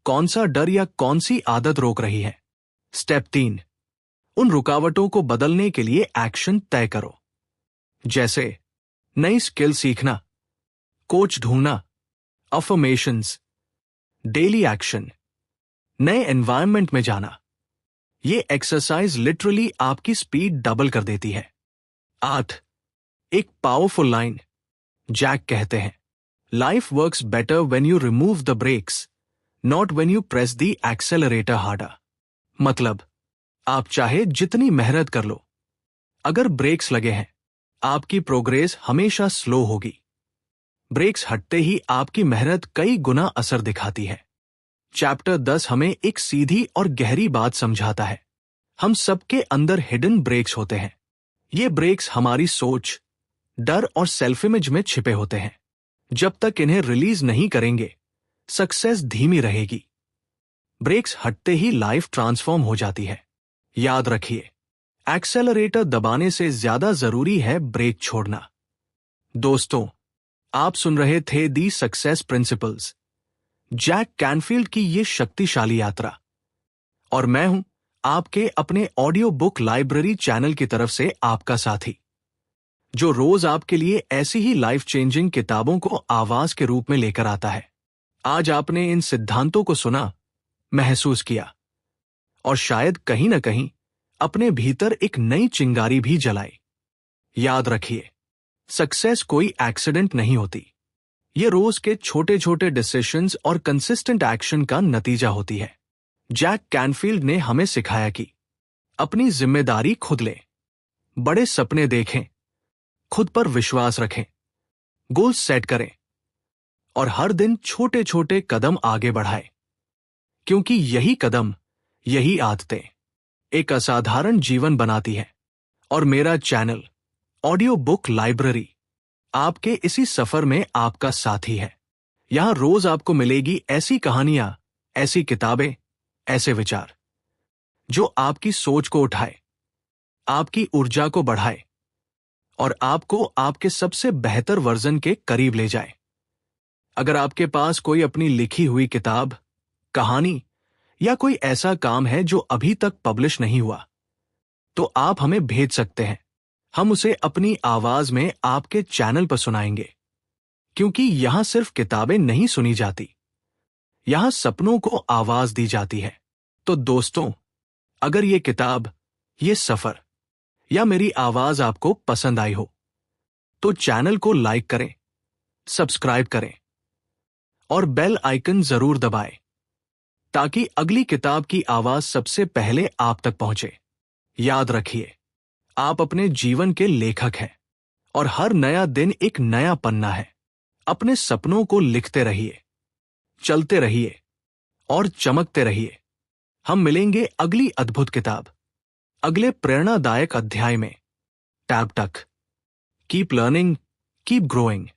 कौन सा डर या कौन सी आदत रोक रही है। स्टेप 3, उन रुकावटों को बदलने के लिए एक्शन तय करो, जैसे नई स्किल सीखना, कोच ढूंढना, अफर्मेशंस, डेली एक्शन, नए एनवायरनमेंट में जाना। ये एक्सरसाइज लिटरली आपकी स्पीड डबल कर देती है। 8. एक पावरफुल लाइन। जैक कहते हैं, life works better when you remove the brakes, not when you press the accelerator harder. मतलब, आप चाहे जितनी मेहनत कर लो, अगर ब्रेक्स लगे हैं, आपकी प्रोग्रेस हमेशा स्लो होगी। ब्रेक्स हटते ही आपकी मेहनत कई गुना असर दिखाती है। चैप्टर 10 हमें एक सीधी और गहरी बात समझाता है। हम सबके अंदर हिडन ब्रेक्स होते हैं। ये ब्रेक्स हमारी सोच, डर और सेल्फ इमेज में छिपे होते हैं। जब तक इन्हें रिलीज नहीं करेंगे, सक्सेस धीमी रहेगी। ब्रेक्स हटते ही लाइफ ट्रांसफॉर्म हो जाती है। याद रखिए, एक्सेलरेटर दबाने से ज्यादा जरूरी है ब्रेक छोड़ना। दोस्तों, आप सुन रहे थे the success principles, Jack Canfield की ये शक्तिशाली यात्रा, और मैं हूं आपके अपने ऑडियो बुक लाइब्रेरी चैनल की तरफ से आपका साथी, जो रोज आपके लिए ऐसी ही लाइफ चेंजिंग किताबों को आवाज के रूप में लेकर आता है। आज आपने इन सिद्धांतों को सुना, महसूस किया और शायद कहीं ना कहीं अपने भीतर एक नई चिंगारी भी जलाई। याद रखिए, सक्सेस कोई एक्सीडेंट नहीं होती। ये रोज के छोटे छोटे डिसीजंस और कंसिस्टेंट एक्शन का नतीजा होती है। जैक कैनफील्ड ने हमें सिखाया कि अपनी जिम्मेदारी खुद लें, बड़े सपने देखें, खुद पर विश्वास रखें, गोल सेट करें और हर दिन छोटे छोटे कदम आगे बढ़ाएं, क्योंकि यही कदम, यही आदतें एक असाधारण जीवन बनाती हैं। और मेरा चैनल ऑडियो बुक लाइब्रेरी आपके इसी सफर में आपका साथी है। यहां रोज आपको मिलेगी ऐसी कहानियां, ऐसी किताबें, ऐसे विचार जो आपकी सोच को उठाए, आपकी ऊर्जा को बढ़ाए और आपको आपके सबसे बेहतर वर्जन के करीब ले जाए। अगर आपके पास कोई अपनी लिखी हुई किताब, कहानी या कोई ऐसा काम है जो अभी तक पब्लिश नहीं हुआ, तो आप हमें भेज सकते हैं। हम उसे अपनी आवाज में आपके चैनल पर सुनाएंगे, क्योंकि यहां सिर्फ किताबें नहीं सुनी जाती, यहां सपनों को आवाज दी जाती है। तो दोस्तों, अगर ये किताब, ये सफर या मेरी आवाज आपको पसंद आई हो, तो चैनल को लाइक करें, सब्सक्राइब करें और बेल आइकन जरूर दबाएं, ताकि अगली किताब की आवाज सबसे पहले आप तक पहुंचे। याद रखिए, आप अपने जीवन के लेखक हैं और हर नया दिन एक नया पन्ना है। अपने सपनों को लिखते रहिए, चलते रहिए और चमकते रहिए। हम मिलेंगे अगली अद्भुत किताब, अगले प्रेरणादायक अध्याय में। तब तक कीप लर्निंग, कीप ग्रोइंग।